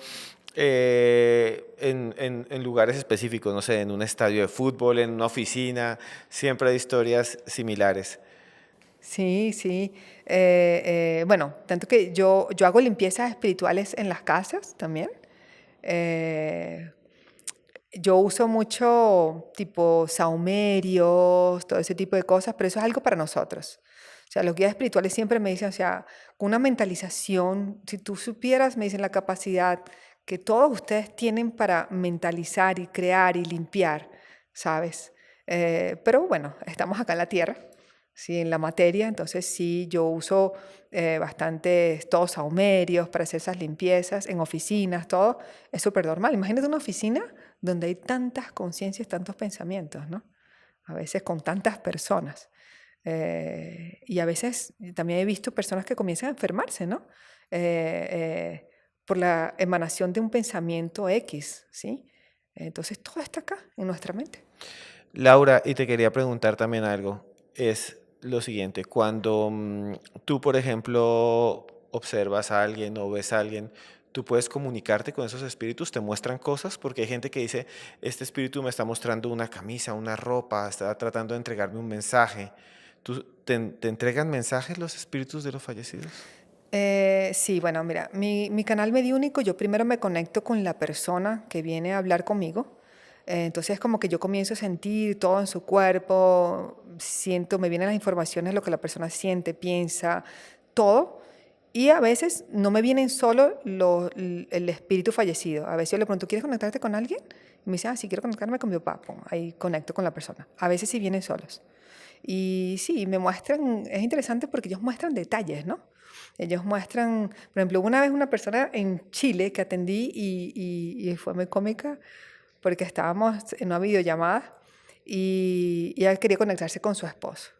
en lugares específicos, no sé, en un estadio de fútbol, en una oficina, siempre hay historias similares. Sí, sí. Bueno, tanto que yo hago limpiezas espirituales en las casas también. Eh, Yo uso mucho tipo saumerios, todo ese tipo de cosas, pero eso es algo para nosotros. O sea, los guías espirituales siempre me dicen, o sea, con una mentalización, si tú supieras, me dicen la capacidad que todos ustedes tienen para mentalizar y crear y limpiar, ¿sabes? Pero bueno, estamos acá en la tierra, sí, en la materia, entonces sí, yo uso bastante todos saumerios para hacer esas limpiezas en oficinas, todo es súper normal. Imagínate una oficina donde hay tantas conciencias, tantos pensamientos, ¿no? A veces con tantas personas. Y a veces también he visto personas que comienzan a enfermarse, ¿no? Por la emanación de un pensamiento X, ¿sí? Entonces todo está acá, en nuestra mente. Laura, y te quería preguntar también algo. Es lo siguiente, cuando tú, por ejemplo, observas a alguien o ves a alguien, tú puedes comunicarte con esos espíritus, te muestran cosas, porque hay gente que dice, este espíritu me está mostrando una camisa, una ropa, está tratando de entregarme un mensaje. ¿Te entregan mensajes los espíritus de los fallecidos? Sí, bueno, mira, mi canal mediúnico, yo primero me conecto con la persona que viene a hablar conmigo. Entonces es como que yo comienzo a sentir todo en su cuerpo, siento, me vienen las informaciones, lo que la persona siente, piensa, todo. Y a veces no me vienen solo el espíritu fallecido. A veces yo le pregunto, ¿quieres conectarte con alguien? Y me dice, ah, sí, quiero conectarme con mi papá. Pum, ahí conecto con la persona. A veces sí vienen solos. Y sí, me muestran, es interesante porque ellos muestran detalles, ¿no? Ellos muestran, por ejemplo, una vez una persona en Chile que atendí y fue muy cómica porque estábamos en una videollamada y ella quería conectarse con su esposo.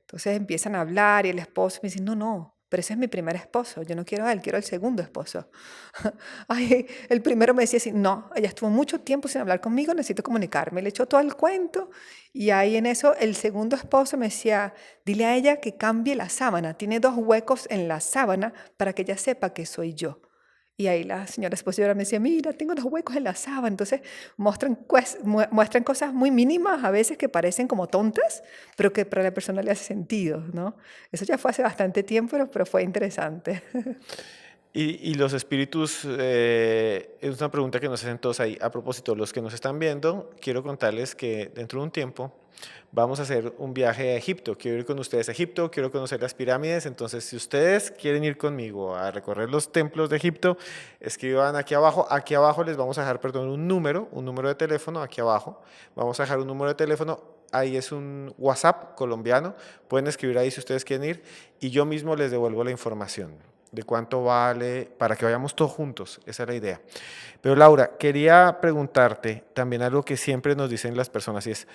Entonces empiezan a hablar y el esposo me dice, no, no, pero ese es mi primer esposo, yo no quiero a él, quiero el segundo esposo. Ay, el primero me decía así, no, ella estuvo mucho tiempo sin hablar conmigo, necesito comunicarme. Le echó todo el cuento y ahí en eso el segundo esposo me decía, dile a ella que cambie la sábana, tiene dos huecos en la sábana para que ella sepa que soy yo. Y ahí la señora esposa me decía, mira, tengo dos huecos en la sábana. Entonces muestran cosas muy mínimas a veces que parecen como tontas, pero que para la persona le hace sentido, ¿no? Eso ya fue hace bastante tiempo, pero fue interesante. Y los espíritus, es una pregunta que nos hacen todos ahí. A propósito, los que nos están viendo, quiero contarles que dentro de un tiempo vamos a hacer un viaje a Egipto. Quiero ir con ustedes a Egipto, quiero conocer las pirámides. Entonces, si ustedes quieren ir conmigo a recorrer los templos de Egipto, escriban aquí abajo. Aquí abajo les vamos a dejar, perdón, un número de teléfono, aquí abajo. Vamos a dejar un número de teléfono. Ahí es un WhatsApp colombiano. Pueden escribir ahí si ustedes quieren ir y yo mismo les devuelvo la información de cuánto vale, para que vayamos todos juntos, esa es la idea. Pero Laura, quería preguntarte también algo que siempre nos dicen las personas y es,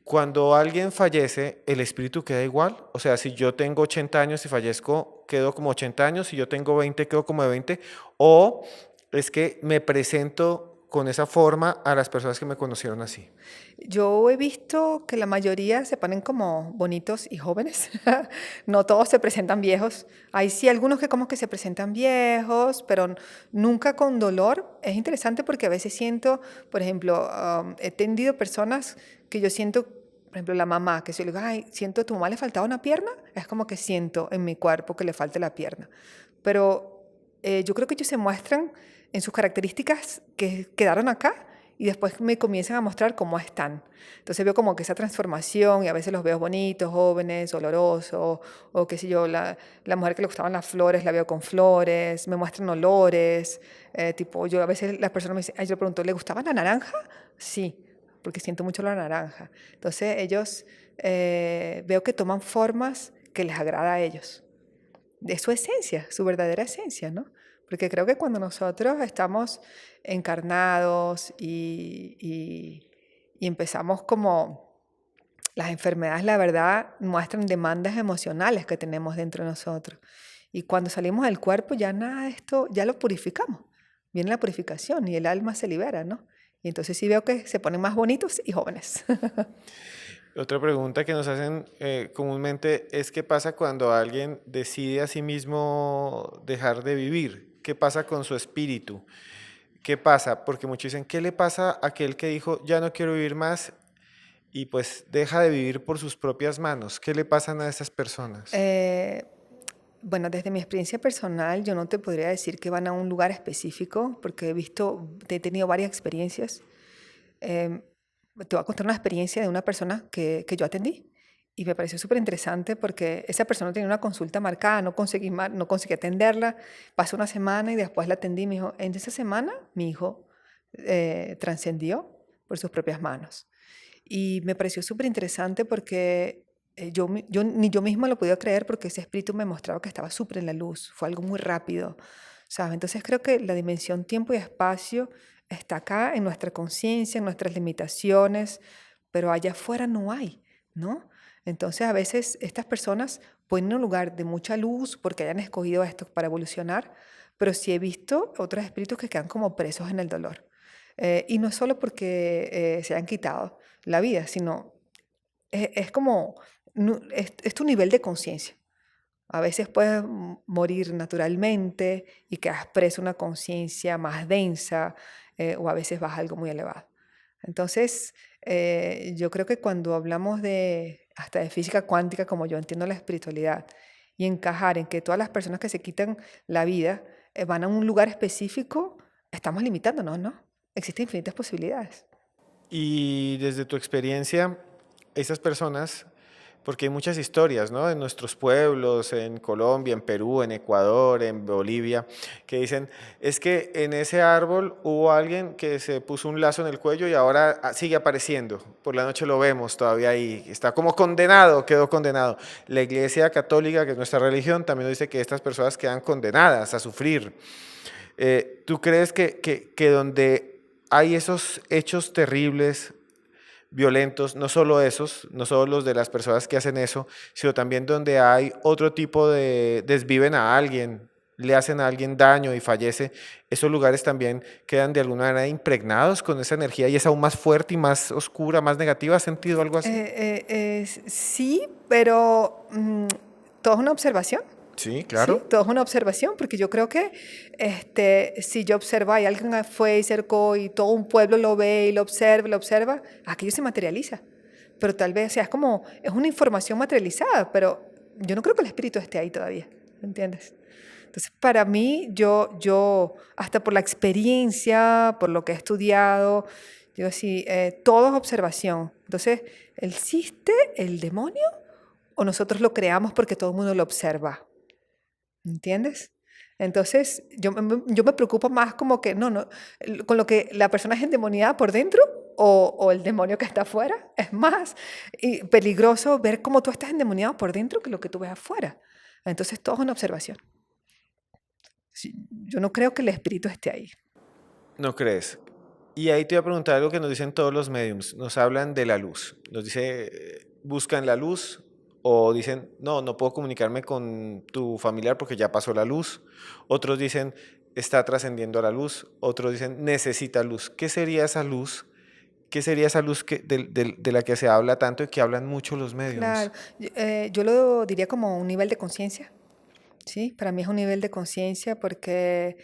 cuando alguien fallece, ¿el espíritu queda igual? O sea, si yo tengo 80 años y fallezco, quedo como 80 años, si yo tengo 20, quedo como de 20, o es que me presento con esa forma a las personas que me conocieron así. Yo he visto que la mayoría se ponen como bonitos y jóvenes. No todos se presentan viejos. Hay sí algunos que como que se presentan viejos, pero nunca con dolor. Es interesante porque a veces siento, por ejemplo, he atendido personas que yo siento, por ejemplo, la mamá, que si yo le digo, ay, siento a tu mamá le faltaba una pierna, es como que siento en mi cuerpo que le falte la pierna. Pero yo creo que ellos se muestran en sus características que quedaron acá y después me comienzan a mostrar cómo están. Entonces veo como que esa transformación y a veces los veo bonitos, jóvenes, olorosos, o qué sé yo, la mujer que le gustaban las flores la veo con flores, me muestran olores, tipo yo a veces las personas me dicen, ay, yo le pregunto, ¿le gustaba la naranja? Sí, porque siento mucho la naranja. Entonces ellos veo que toman formas que les agrada a ellos de su esencia, su verdadera esencia, ¿no? Porque creo que cuando nosotros estamos encarnados y empezamos como las enfermedades, la verdad, muestran demandas emocionales que tenemos dentro de nosotros. Y cuando salimos del cuerpo, ya nada de esto, ya lo purificamos. Viene la purificación y el alma se libera, ¿no? Y entonces sí veo que se ponen más bonitos y jóvenes. Otra pregunta que nos hacen comúnmente es qué pasa cuando alguien decide a sí mismo dejar de vivir, qué pasa con su espíritu, qué pasa, porque muchos dicen, ¿qué le pasa a aquel que dijo, ya no quiero vivir más y pues deja de vivir por sus propias manos? ¿Qué le pasan a esas personas? Eh, bueno, desde mi experiencia personal, yo no te podría decir que van a un lugar específico, porque he tenido varias experiencias. Em, Te voy a contar una experiencia de una persona que yo atendí y me pareció súper interesante porque esa persona tenía una consulta marcada, no conseguí atenderla, pasó una semana y después la atendí y me dijo, en esa semana mi hijo trascendió por sus propias manos. Y me pareció súper interesante porque ni yo misma lo podía creer porque ese espíritu me mostraba que estaba súper en la luz, fue algo muy rápido, ¿sabes? Entonces creo que la dimensión tiempo y espacio está acá en nuestra conciencia, en nuestras limitaciones, pero allá afuera no hay, ¿no? Entonces a veces estas personas pueden ir a un lugar de mucha luz porque hayan escogido esto para evolucionar, pero sí he visto otros espíritus que quedan como presos en el dolor. Y no es solo porque se han quitado la vida, sino es como, es tu nivel de conciencia. A veces puedes morir naturalmente y quedas preso a una conciencia más densa o a veces vas a algo muy elevado. Entonces, yo creo que cuando hablamos de hasta de física cuántica, como yo entiendo la espiritualidad, y encajar en que todas las personas que se quitan la vida van a un lugar específico, estamos limitándonos, ¿no? Existen infinitas posibilidades. Y desde tu experiencia, esas personas, porque hay muchas historias, ¿no? En nuestros pueblos, en Colombia, en Perú, en Ecuador, en Bolivia, que dicen, es que en ese árbol hubo alguien que se puso un lazo en el cuello y ahora sigue apareciendo. Por la noche lo vemos todavía ahí. Está como condenado, quedó condenado. La Iglesia Católica, que es nuestra religión, también nos dice que estas personas quedan condenadas a sufrir. ¿Tú crees que donde hay esos hechos terribles, violentos, no solo esos, no solo los de las personas que hacen eso, sino también donde hay otro tipo de desviven a alguien, le hacen a alguien daño y fallece, esos lugares también quedan de alguna manera impregnados con esa energía y es aún más fuerte y más oscura, más negativa? ¿Has sentido algo así? Sí, pero todo es una observación. Sí, Sí, claro. todo es una observación, porque yo creo que si yo observo y alguien fue y cercó y todo un pueblo lo ve y lo observa, aquello se materializa. Pero tal vez, o sea, es una información materializada, pero yo no creo que el espíritu esté ahí todavía, ¿entiendes? Entonces, para mí, hasta por la experiencia, por lo que he estudiado, digo así, todo es observación. Entonces, ¿existe el demonio o nosotros lo creamos porque todo el mundo lo observa? ¿Entiendes? Entonces, yo me preocupo más como que, no, con lo que la persona es endemoniada por dentro o el demonio que está afuera. Es más peligroso ver cómo tú estás endemoniado por dentro que lo que tú ves afuera. Entonces, todo es una observación. Sí, yo no creo que el espíritu esté ahí. ¿No crees? Y ahí te voy a preguntar algo que nos dicen todos los mediums. Nos hablan de la luz. Nos dice, buscan la luz o dicen, no, no puedo comunicarme con tu familiar porque ya pasó la luz. Otros dicen, está trascendiendo a la luz. Otros dicen, necesita luz. ¿Qué sería esa luz? ¿Qué sería esa luz de la que se habla tanto y que hablan mucho los mediums? Claro, yo lo diría como un nivel de conciencia. Sí, para mí es un nivel de conciencia porque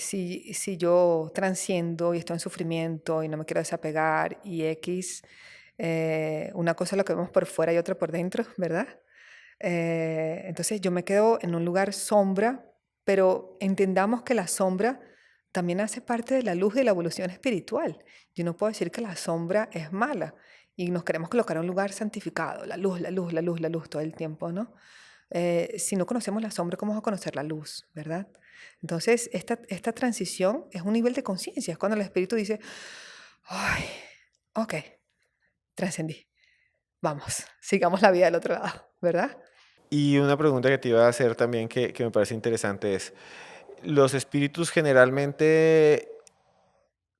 si yo transciendo y estoy en sufrimiento y no me quiero desapegar y X, una cosa es lo que vemos por fuera y otra por dentro, ¿verdad? Entonces yo me quedo en un lugar sombra, pero entendamos que la sombra también hace parte de la luz de la evolución espiritual. Yo no puedo decir que la sombra es mala y nos queremos colocar en un lugar santificado, la luz, la luz, la luz, la luz todo el tiempo, ¿no? Si no conocemos la sombra, ¿cómo vamos a conocer la luz, verdad? Entonces, esta transición es un nivel de conciencia, es cuando el espíritu dice, ay, ok, trascendí, vamos, sigamos la vida del otro lado, ¿verdad? Y una pregunta que te iba a hacer también que me parece interesante es, los espíritus generalmente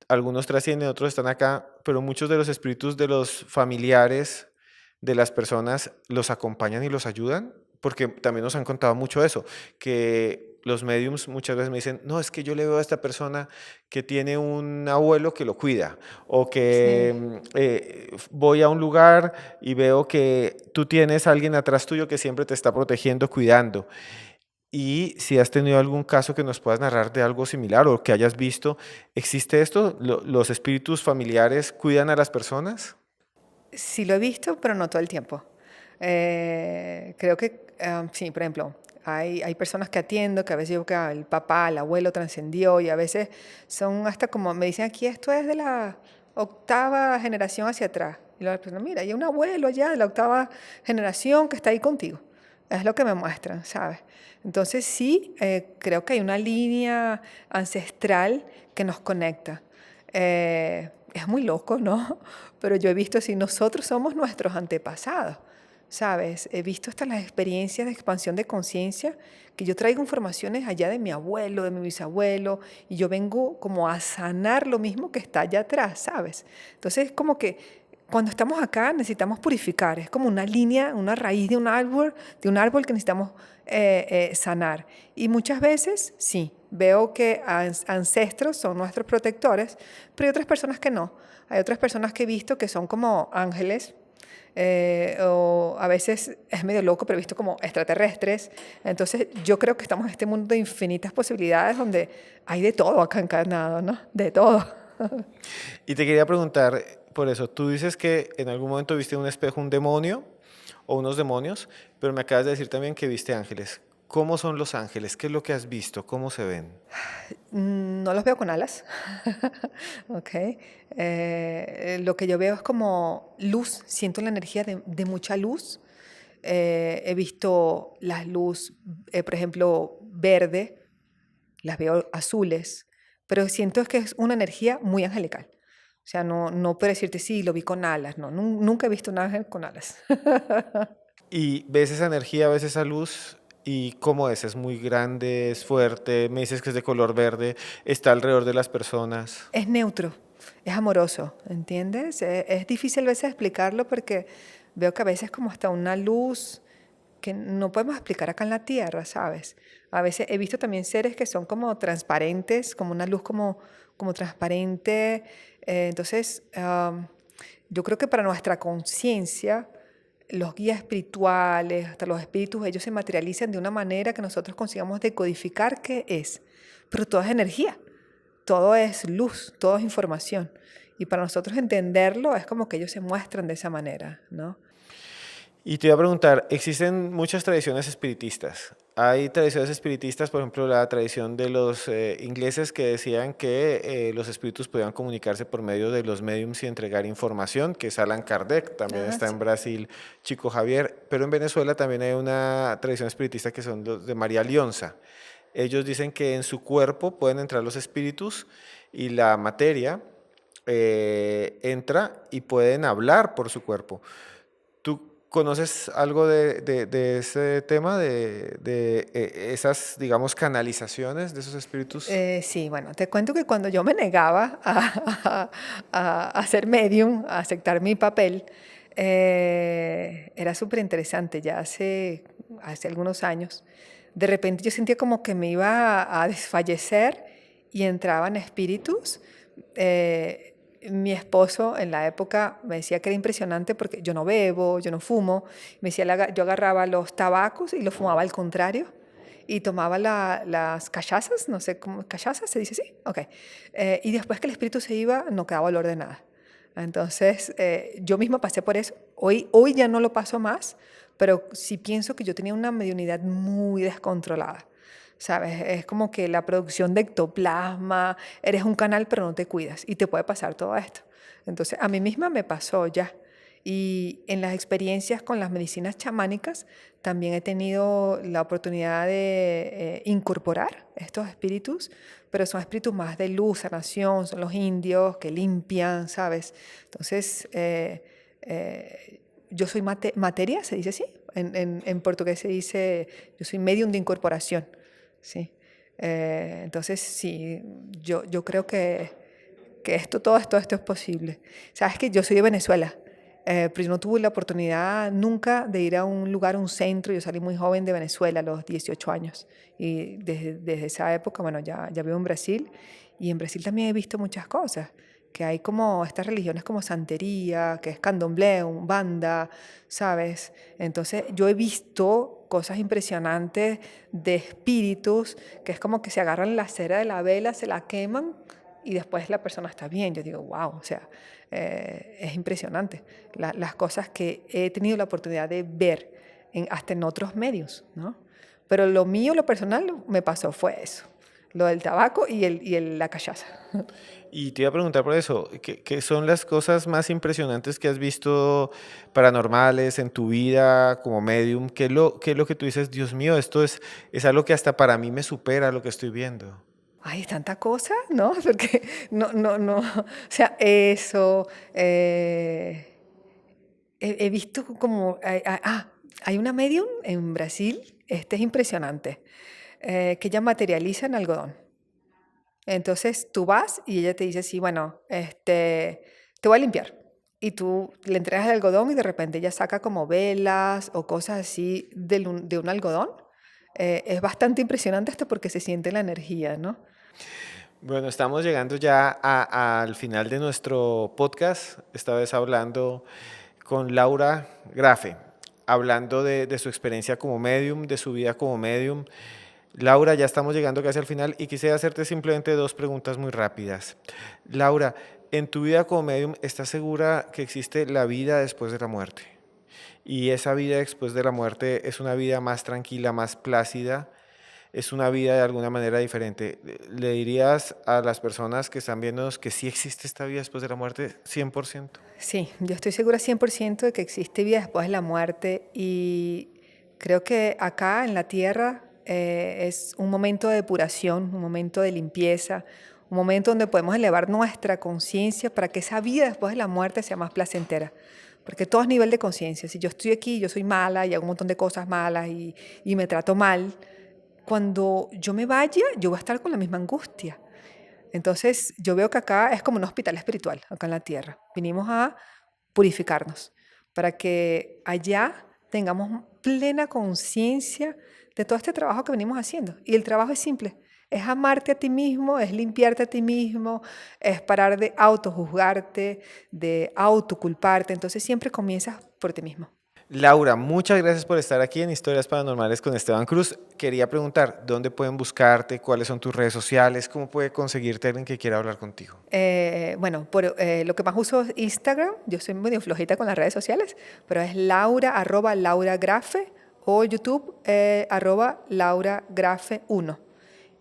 algunos trascienden, otros están acá, pero muchos de los espíritus de los familiares de las personas los acompañan y los ayudan, porque también nos han contado mucho eso, que los mediums muchas veces me dicen, no, es que yo le veo a esta persona que tiene un abuelo que lo cuida, o que Sí. voy a un lugar y veo que tú tienes a alguien atrás tuyo que siempre te está protegiendo, cuidando. Y si has tenido algún caso que nos puedas narrar de algo similar o que hayas visto, ¿existe esto? ¿Los espíritus familiares cuidan a las personas? Sí lo he visto, pero no todo el tiempo. Creo que, sí, por ejemplo, hay personas que atiendo que a veces digo que el papá, el abuelo trascendió y a veces son hasta como, me dicen aquí esto es de la octava generación hacia atrás. Y la persona, mira, hay un abuelo allá de la octava generación que está ahí contigo. Es lo que me muestran, ¿sabes? Entonces sí, creo que hay una línea ancestral que nos conecta. Es muy loco, ¿no? Pero yo he visto si nosotros somos nuestros antepasados, ¿sabes? He visto hasta las experiencias de expansión de conciencia, que yo traigo informaciones allá de mi abuelo, de mi bisabuelo, y yo vengo como a sanar lo mismo que está allá atrás, ¿sabes? Entonces es como que cuando estamos acá necesitamos purificar, es como una línea, una raíz de un árbol que necesitamos sanar. Y muchas veces, sí, veo que ancestros son nuestros protectores, pero hay otras personas que no. Hay otras personas que he visto que son como ángeles, o a veces es medio loco, pero he visto como extraterrestres. Entonces yo creo que estamos en este mundo de infinitas posibilidades donde hay de todo acá encarnado, ¿no? De todo. Y te quería preguntar, por eso, tú dices que en algún momento viste en un espejo un demonio o unos demonios, pero me acabas de decir también que viste ángeles. ¿Cómo son los ángeles? ¿Qué es lo que has visto? ¿Cómo se ven? No los veo con alas. Ok. Lo que yo veo es como luz, siento la energía de mucha luz. He visto la luz, por ejemplo, verde, las veo azules, pero siento que es una energía muy angelical. O sea, no puedo decirte, sí, lo vi con alas, no, nunca he visto un ángel con alas. Y ves esa energía, ves esa luz, y cómo es muy grande, es fuerte, me dices que es de color verde, está alrededor de las personas. Es neutro, es amoroso, ¿entiendes? Es difícil a veces explicarlo porque veo que a veces como hasta una luz que no podemos explicar acá en la Tierra, ¿sabes? A veces he visto también seres que son como transparentes, como una luz como transparente. Entonces, yo creo que para nuestra conciencia, los guías espirituales, hasta los espíritus, ellos se materializan de una manera que nosotros consigamos decodificar qué es. Pero todo es energía, todo es luz, todo es información. Y para nosotros entenderlo es como que ellos se muestran de esa manera, ¿no? Y te iba a preguntar, existen muchas tradiciones espiritistas. Hay tradiciones espiritistas, por ejemplo, la tradición de los ingleses que decían que los espíritus podían comunicarse por medio de los médiums y entregar información, que es Allan Kardec, también Ah, está sí. en Brasil Chico Javier, pero en Venezuela también hay una tradición espiritista que son los de María Lionza. Ellos dicen que en su cuerpo pueden entrar los espíritus y la materia entra y pueden hablar por su cuerpo. ¿Tú conoces algo de ese tema, de esas, digamos, canalizaciones de esos espíritus? Sí, bueno, te cuento que cuando yo me negaba a ser medium, a aceptar mi papel, era súper interesante, ya hace algunos años. De repente yo sentía como que me iba a desfallecer y entraban espíritus. Mi esposo en la época me decía que era impresionante porque yo no bebo, yo no fumo. Me decía, yo agarraba los tabacos y los fumaba al contrario y tomaba las cachazas, no sé cómo, cachazas se dice así, ok. Y después que el espíritu se iba, no quedaba olor de nada. Entonces, yo misma pasé por eso. Hoy ya no lo paso más, pero sí pienso que yo tenía una mediunidad muy descontrolada. ¿Sabes? Es como que la producción de ectoplasma, eres un canal pero no te cuidas y te puede pasar todo esto. Entonces, a mí misma me pasó ya. Y en las experiencias con las medicinas chamánicas también he tenido la oportunidad de incorporar estos espíritus, pero son espíritus más de luz, sanación, son los indios que limpian, ¿sabes? Entonces, yo soy materia, se dice así. En portugués se dice, yo soy medium de incorporación, ¿sí? Entonces, sí, yo creo que todo esto es posible. Sabes que yo soy de Venezuela, pero yo no tuve la oportunidad nunca de ir a un lugar, un centro. Yo salí muy joven de Venezuela, a los 18 años. Y desde esa época, bueno, ya vivo en Brasil. Y en Brasil también he visto muchas cosas. Que hay como estas religiones como santería, que es candomblé, banda, ¿sabes? Entonces yo he visto cosas impresionantes de espíritus, que es como que se agarran la cera de la vela, se la queman y después la persona está bien. Yo digo, wow, o sea, es impresionante las cosas que he tenido la oportunidad de ver hasta en otros medios, ¿no? Pero lo mío, lo personal, me pasó fue eso. lo del tabaco la cachaza. Y te iba a preguntar por eso, ¿qué son las cosas más impresionantes que has visto paranormales en tu vida como medium? ¿Qué es lo que tú dices, Dios mío, esto es algo que hasta para mí me supera lo que estoy viendo? Ay, tanta cosa, ¿no? Porque no, o sea, eso, he visto como, hay una medium en Brasil, este es impresionante, que ella materializa en algodón. Entonces tú vas y ella te dice, sí, bueno, te voy a limpiar. Y tú le entregas el algodón y de repente ella saca como velas o cosas así de un algodón. Es bastante impresionante esto porque se siente la energía, ¿no? Bueno, estamos llegando ya al final de nuestro podcast, esta vez hablando con Laura Grafe, hablando de su experiencia como medium, de su vida como medium. Laura, ya estamos llegando casi al final y quisiera hacerte simplemente dos preguntas muy rápidas. Laura, en tu vida como medium, ¿estás segura que existe la vida después de la muerte? Y esa vida después de la muerte es una vida más tranquila, más plácida, es una vida de alguna manera diferente. ¿Le dirías a las personas que están viéndonos que sí existe esta vida después de la muerte 100%? Sí, yo estoy segura 100% de que existe vida después de la muerte y creo que acá en la tierra es un momento de depuración, un momento de limpieza, un momento donde podemos elevar nuestra conciencia para que esa vida después de la muerte sea más placentera. Porque todo es nivel de conciencia. Si yo estoy aquí, yo soy mala y hago un montón de cosas malas y me trato mal, cuando yo me vaya, yo voy a estar con la misma angustia. Entonces, yo veo que acá es como un hospital espiritual, acá en la tierra. Vinimos a purificarnos para que allá tengamos plena conciencia de todo este trabajo que venimos haciendo. Y el trabajo es simple, es amarte a ti mismo, es limpiarte a ti mismo, es parar de autojuzgarte, de autoculparte. Entonces, siempre comienzas por ti mismo. Laura, muchas gracias por estar aquí en Historias Paranormales con Esteban Cruz. Quería preguntar, ¿dónde pueden buscarte? ¿Cuáles son tus redes sociales? ¿Cómo puede conseguirte alguien que quiera hablar contigo? Bueno, lo que más uso es Instagram. Yo soy medio flojita con las redes sociales, pero es Laura, @Laura Grafe, o YouTube, @Laura Grafe 1.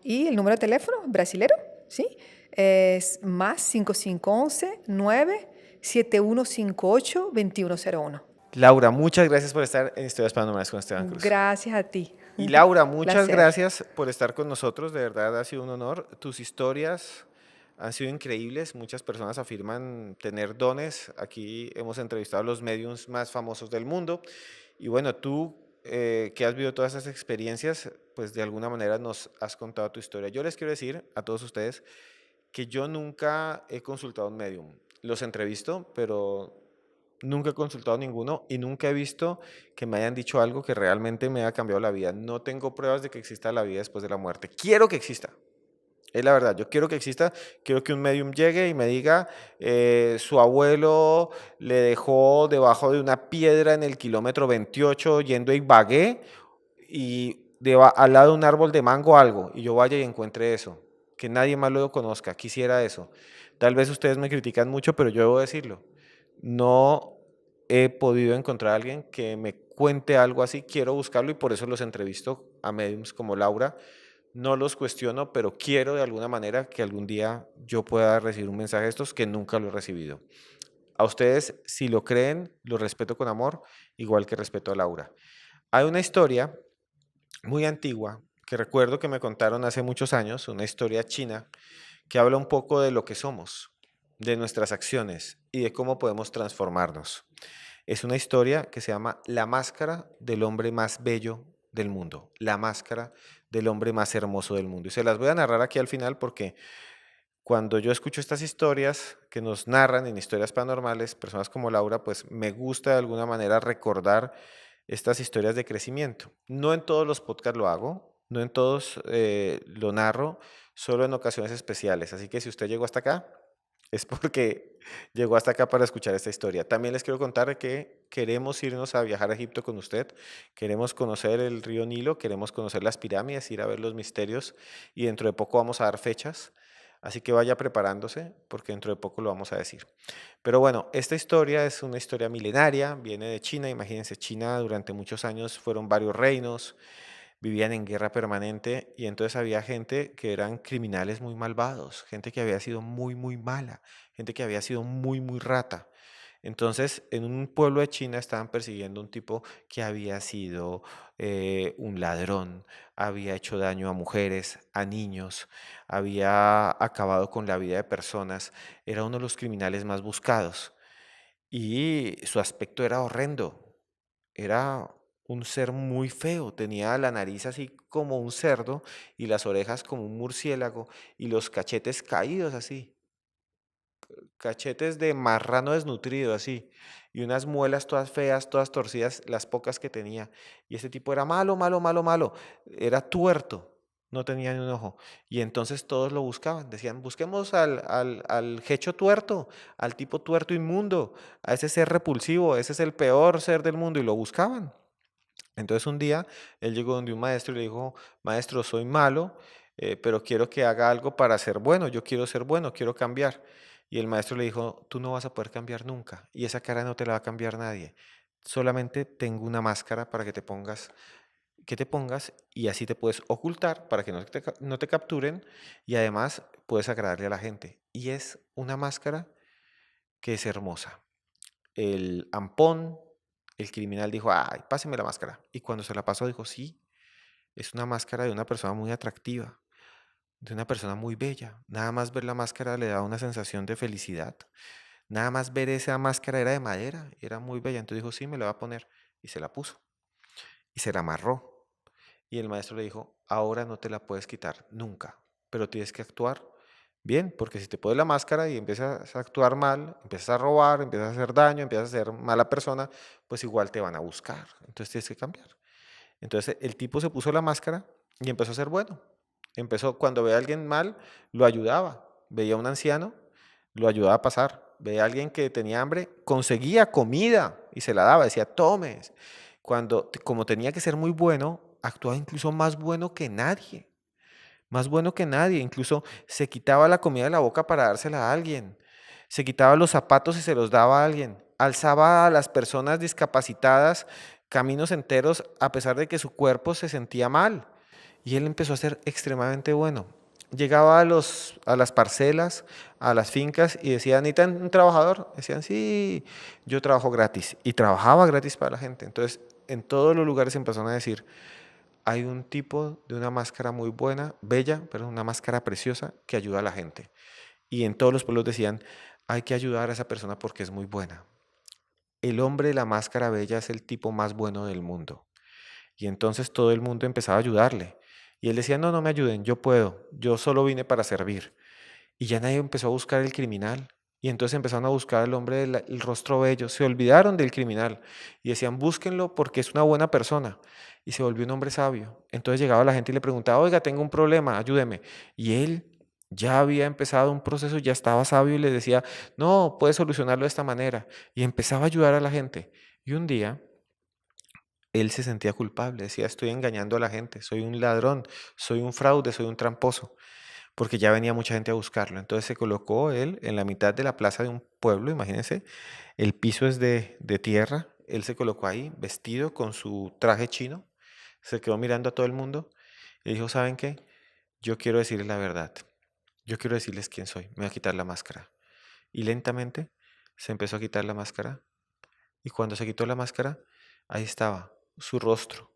Y el número de teléfono brasilero, ¿sí? Es más 5511 97158 2101. Laura, muchas gracias por estar en Historias Paranormales con Esteban Cruz. Gracias a ti. Y Laura, muchas Placer. gracias por estar con nosotros. De verdad ha sido un honor. Tus historias han sido increíbles. Muchas personas afirman tener dones. Aquí hemos entrevistado a los mediums más famosos del mundo. Y bueno, tú que has vivido todas esas experiencias, pues de alguna manera nos has contado tu historia. Yo les quiero decir a todos ustedes que yo nunca he consultado a un medium. Los entrevisto, pero nunca he consultado a ninguno y nunca he visto que me hayan dicho algo que realmente me haya cambiado la vida. No tengo pruebas de que exista la vida después de la muerte. Quiero que exista. Es la verdad, yo quiero que exista, quiero que un medium llegue y me diga, su abuelo le dejó debajo de una piedra en el kilómetro 28 yendo a Ibagué y al lado de un árbol de mango algo, y yo vaya y encuentre eso, que nadie más lo conozca, quisiera eso. Tal vez ustedes me critican mucho, pero yo debo decirlo, no he podido encontrar a alguien que me cuente algo así, quiero buscarlo y por eso los entrevisto a mediums como Laura. No los cuestiono, pero quiero de alguna manera que algún día yo pueda recibir un mensaje de estos que nunca lo he recibido. A ustedes, si lo creen, lo respeto con amor, igual que respeto a Laura. Hay una historia muy antigua que recuerdo que me contaron hace muchos años, una historia china que habla un poco de lo que somos, de nuestras acciones y de cómo podemos transformarnos. Es una historia que se llama La máscara del hombre más bello del mundo, la máscara del hombre más hermoso del mundo. Y se las voy a narrar aquí al final porque cuando yo escucho estas historias que nos narran en historias paranormales, personas como Laura, pues me gusta de alguna manera recordar estas historias de crecimiento. No en todos los podcasts lo hago, no en todos lo narro, solo en ocasiones especiales. Así que si usted llegó hasta acá, es porque llegó hasta acá para escuchar esta historia. También les quiero contar que queremos irnos a viajar a Egipto con usted, queremos conocer el río Nilo, queremos conocer las pirámides, ir a ver los misterios y dentro de poco vamos a dar fechas. Así que vaya preparándose porque dentro de poco lo vamos a decir. Pero bueno, esta historia es una historia milenaria, viene de China. Imagínense, China durante muchos años fueron varios reinos. vivían en guerra permanente y entonces había gente que eran criminales muy malvados, gente que había sido muy, muy mala, gente que había sido muy, muy rata. Entonces, en un pueblo de China estaban persiguiendo un tipo que había sido un ladrón, había hecho daño a mujeres, a niños, había acabado con la vida de personas, era uno de los criminales más buscados y su aspecto era horrendo, era un ser muy feo, tenía la nariz así como un cerdo y las orejas como un murciélago y los cachetes caídos así. Cachetes de marrano desnutrido, así, y unas muelas todas feas, todas torcidas, las pocas que tenía. Y ese tipo era malo, malo, malo, malo. Era tuerto, no tenía ni un ojo. Y entonces todos lo buscaban, decían, busquemos al jecho tuerto, al tipo tuerto inmundo, a ese ser repulsivo, ese es el peor ser del mundo, y lo buscaban. Entonces un día él llegó donde un maestro y le dijo, maestro, soy malo, pero quiero que haga algo para ser bueno, yo quiero ser bueno, quiero cambiar. Y el maestro le dijo, tú no vas a poder cambiar nunca y esa cara no te la va a cambiar nadie. Solamente tengo una máscara para que te pongas y así te puedes ocultar para que no te capturen y además puedes agradarle a la gente. Y es una máscara que es hermosa. El ampón, el criminal dijo, ay, páseme la máscara. Y cuando se la pasó dijo, sí, es una máscara de una persona muy atractiva, de una persona muy bella. Nada más ver la máscara le da una sensación de felicidad. Nada más ver esa máscara era de madera, era muy bella. Entonces dijo, sí, me la va a poner. Y se la puso. Y se la amarró. Y el maestro le dijo, ahora no te la puedes quitar, nunca. Pero tienes que actuar bien, porque si te pones la máscara y empiezas a actuar mal, empiezas a robar, empiezas a hacer daño, empiezas a ser mala persona, pues igual te van a buscar. Entonces tienes que cambiar. Entonces el tipo se puso la máscara y empezó a ser bueno. Empezó, cuando veía a alguien mal, lo ayudaba. Veía a un anciano, lo ayudaba a pasar. Veía a alguien que tenía hambre, conseguía comida y se la daba, decía, tome. Como tenía que ser muy bueno, actuaba incluso más bueno que nadie. Más bueno que nadie. Incluso se quitaba la comida de la boca para dársela a alguien. Se quitaba los zapatos y se los daba a alguien. Alzaba a las personas discapacitadas caminos enteros a pesar de que su cuerpo se sentía mal. Y él empezó a ser extremadamente bueno. Llegaba a las parcelas, a las fincas y decía, ¿necesitan un trabajador? Decían, sí, yo trabajo gratis. Y trabajaba gratis para la gente. Entonces, en todos los lugares empezaron a decir, hay un tipo de una máscara muy buena, bella, pero una máscara preciosa que ayuda a la gente. Y en todos los pueblos decían, hay que ayudar a esa persona porque es muy buena. El hombre de la máscara bella es el tipo más bueno del mundo. Y entonces todo el mundo empezaba a ayudarle. Y él decía, no, no me ayuden, yo puedo, yo solo vine para servir. Y ya nadie empezó a buscar el criminal. Y entonces empezaron a buscar al hombre del rostro bello. Se olvidaron del criminal. Y decían, búsquenlo porque es una buena persona. Y se volvió un hombre sabio. Entonces llegaba la gente y le preguntaba, oiga, tengo un problema, ayúdeme. Y él ya había empezado un proceso, ya estaba sabio y le decía, no, puedes solucionarlo de esta manera. Y empezaba a ayudar a la gente. Y un día él se sentía culpable. Decía, estoy engañando a la gente, soy un ladrón, soy un fraude, soy un tramposo porque ya venía mucha gente a buscarlo. Entonces se colocó él en la mitad de la plaza de un pueblo, imagínense, el piso es de tierra, él se colocó ahí vestido con su traje chino, se quedó mirando a todo el mundo y dijo, ¿saben qué? Yo quiero decirles la verdad, yo quiero decirles quién soy, me voy a quitar la máscara. Y lentamente se empezó a quitar la máscara y cuando se quitó la máscara, ahí estaba su rostro,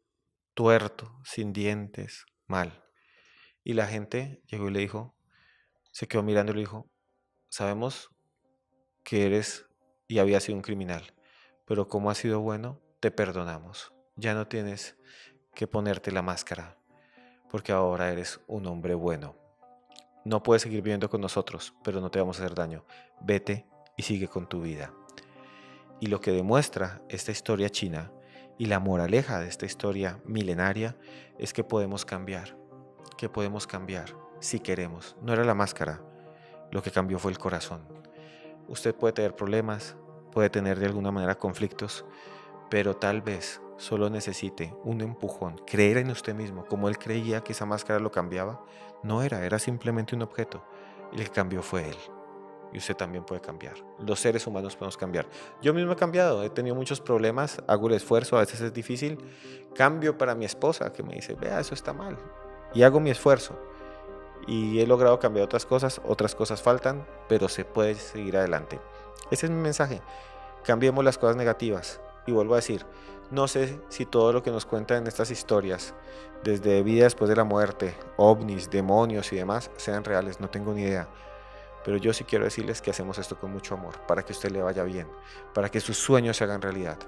tuerto, sin dientes, mal. Y la gente llegó y le dijo, se quedó mirando y le dijo, sabemos que eres y habías sido un criminal, pero como has sido bueno, te perdonamos. Ya no tienes que ponerte la máscara, porque ahora eres un hombre bueno. No puedes seguir viviendo con nosotros, pero no te vamos a hacer daño. Vete y sigue con tu vida. Y lo que demuestra esta historia china y la moraleja de esta historia milenaria es que podemos cambiar si queremos. No era la máscara, lo que cambió fue el corazón. Usted puede tener problemas, puede tener de alguna manera conflictos, pero tal vez solo necesite un empujón, creer en usted mismo, como él creía que esa máscara lo cambiaba. No era simplemente un objeto. El que cambió fue él. y usted también puede cambiar. Los seres humanos podemos cambiar. Yo mismo he cambiado, he tenido muchos problemas, hago el esfuerzo, a veces es difícil. Cambio para mi esposa que me dice, vea, eso está mal. Y hago mi esfuerzo. Y he logrado cambiar otras cosas faltan, pero se puede seguir adelante. Ese es mi mensaje. Cambiemos las cosas negativas. Y vuelvo a decir, no sé si todo lo que nos cuentan en estas historias, desde vida después de la muerte, ovnis, demonios y demás, sean reales, no tengo ni idea. Pero yo sí quiero decirles que hacemos esto con mucho amor, para que a usted le vaya bien, para que sus sueños se hagan realidad.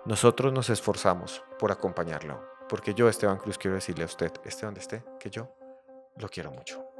Nosotros nos esforzamos por acompañarlo, porque yo, Esteban Cruz, quiero decirle a usted, esté donde esté, que yo lo quiero mucho.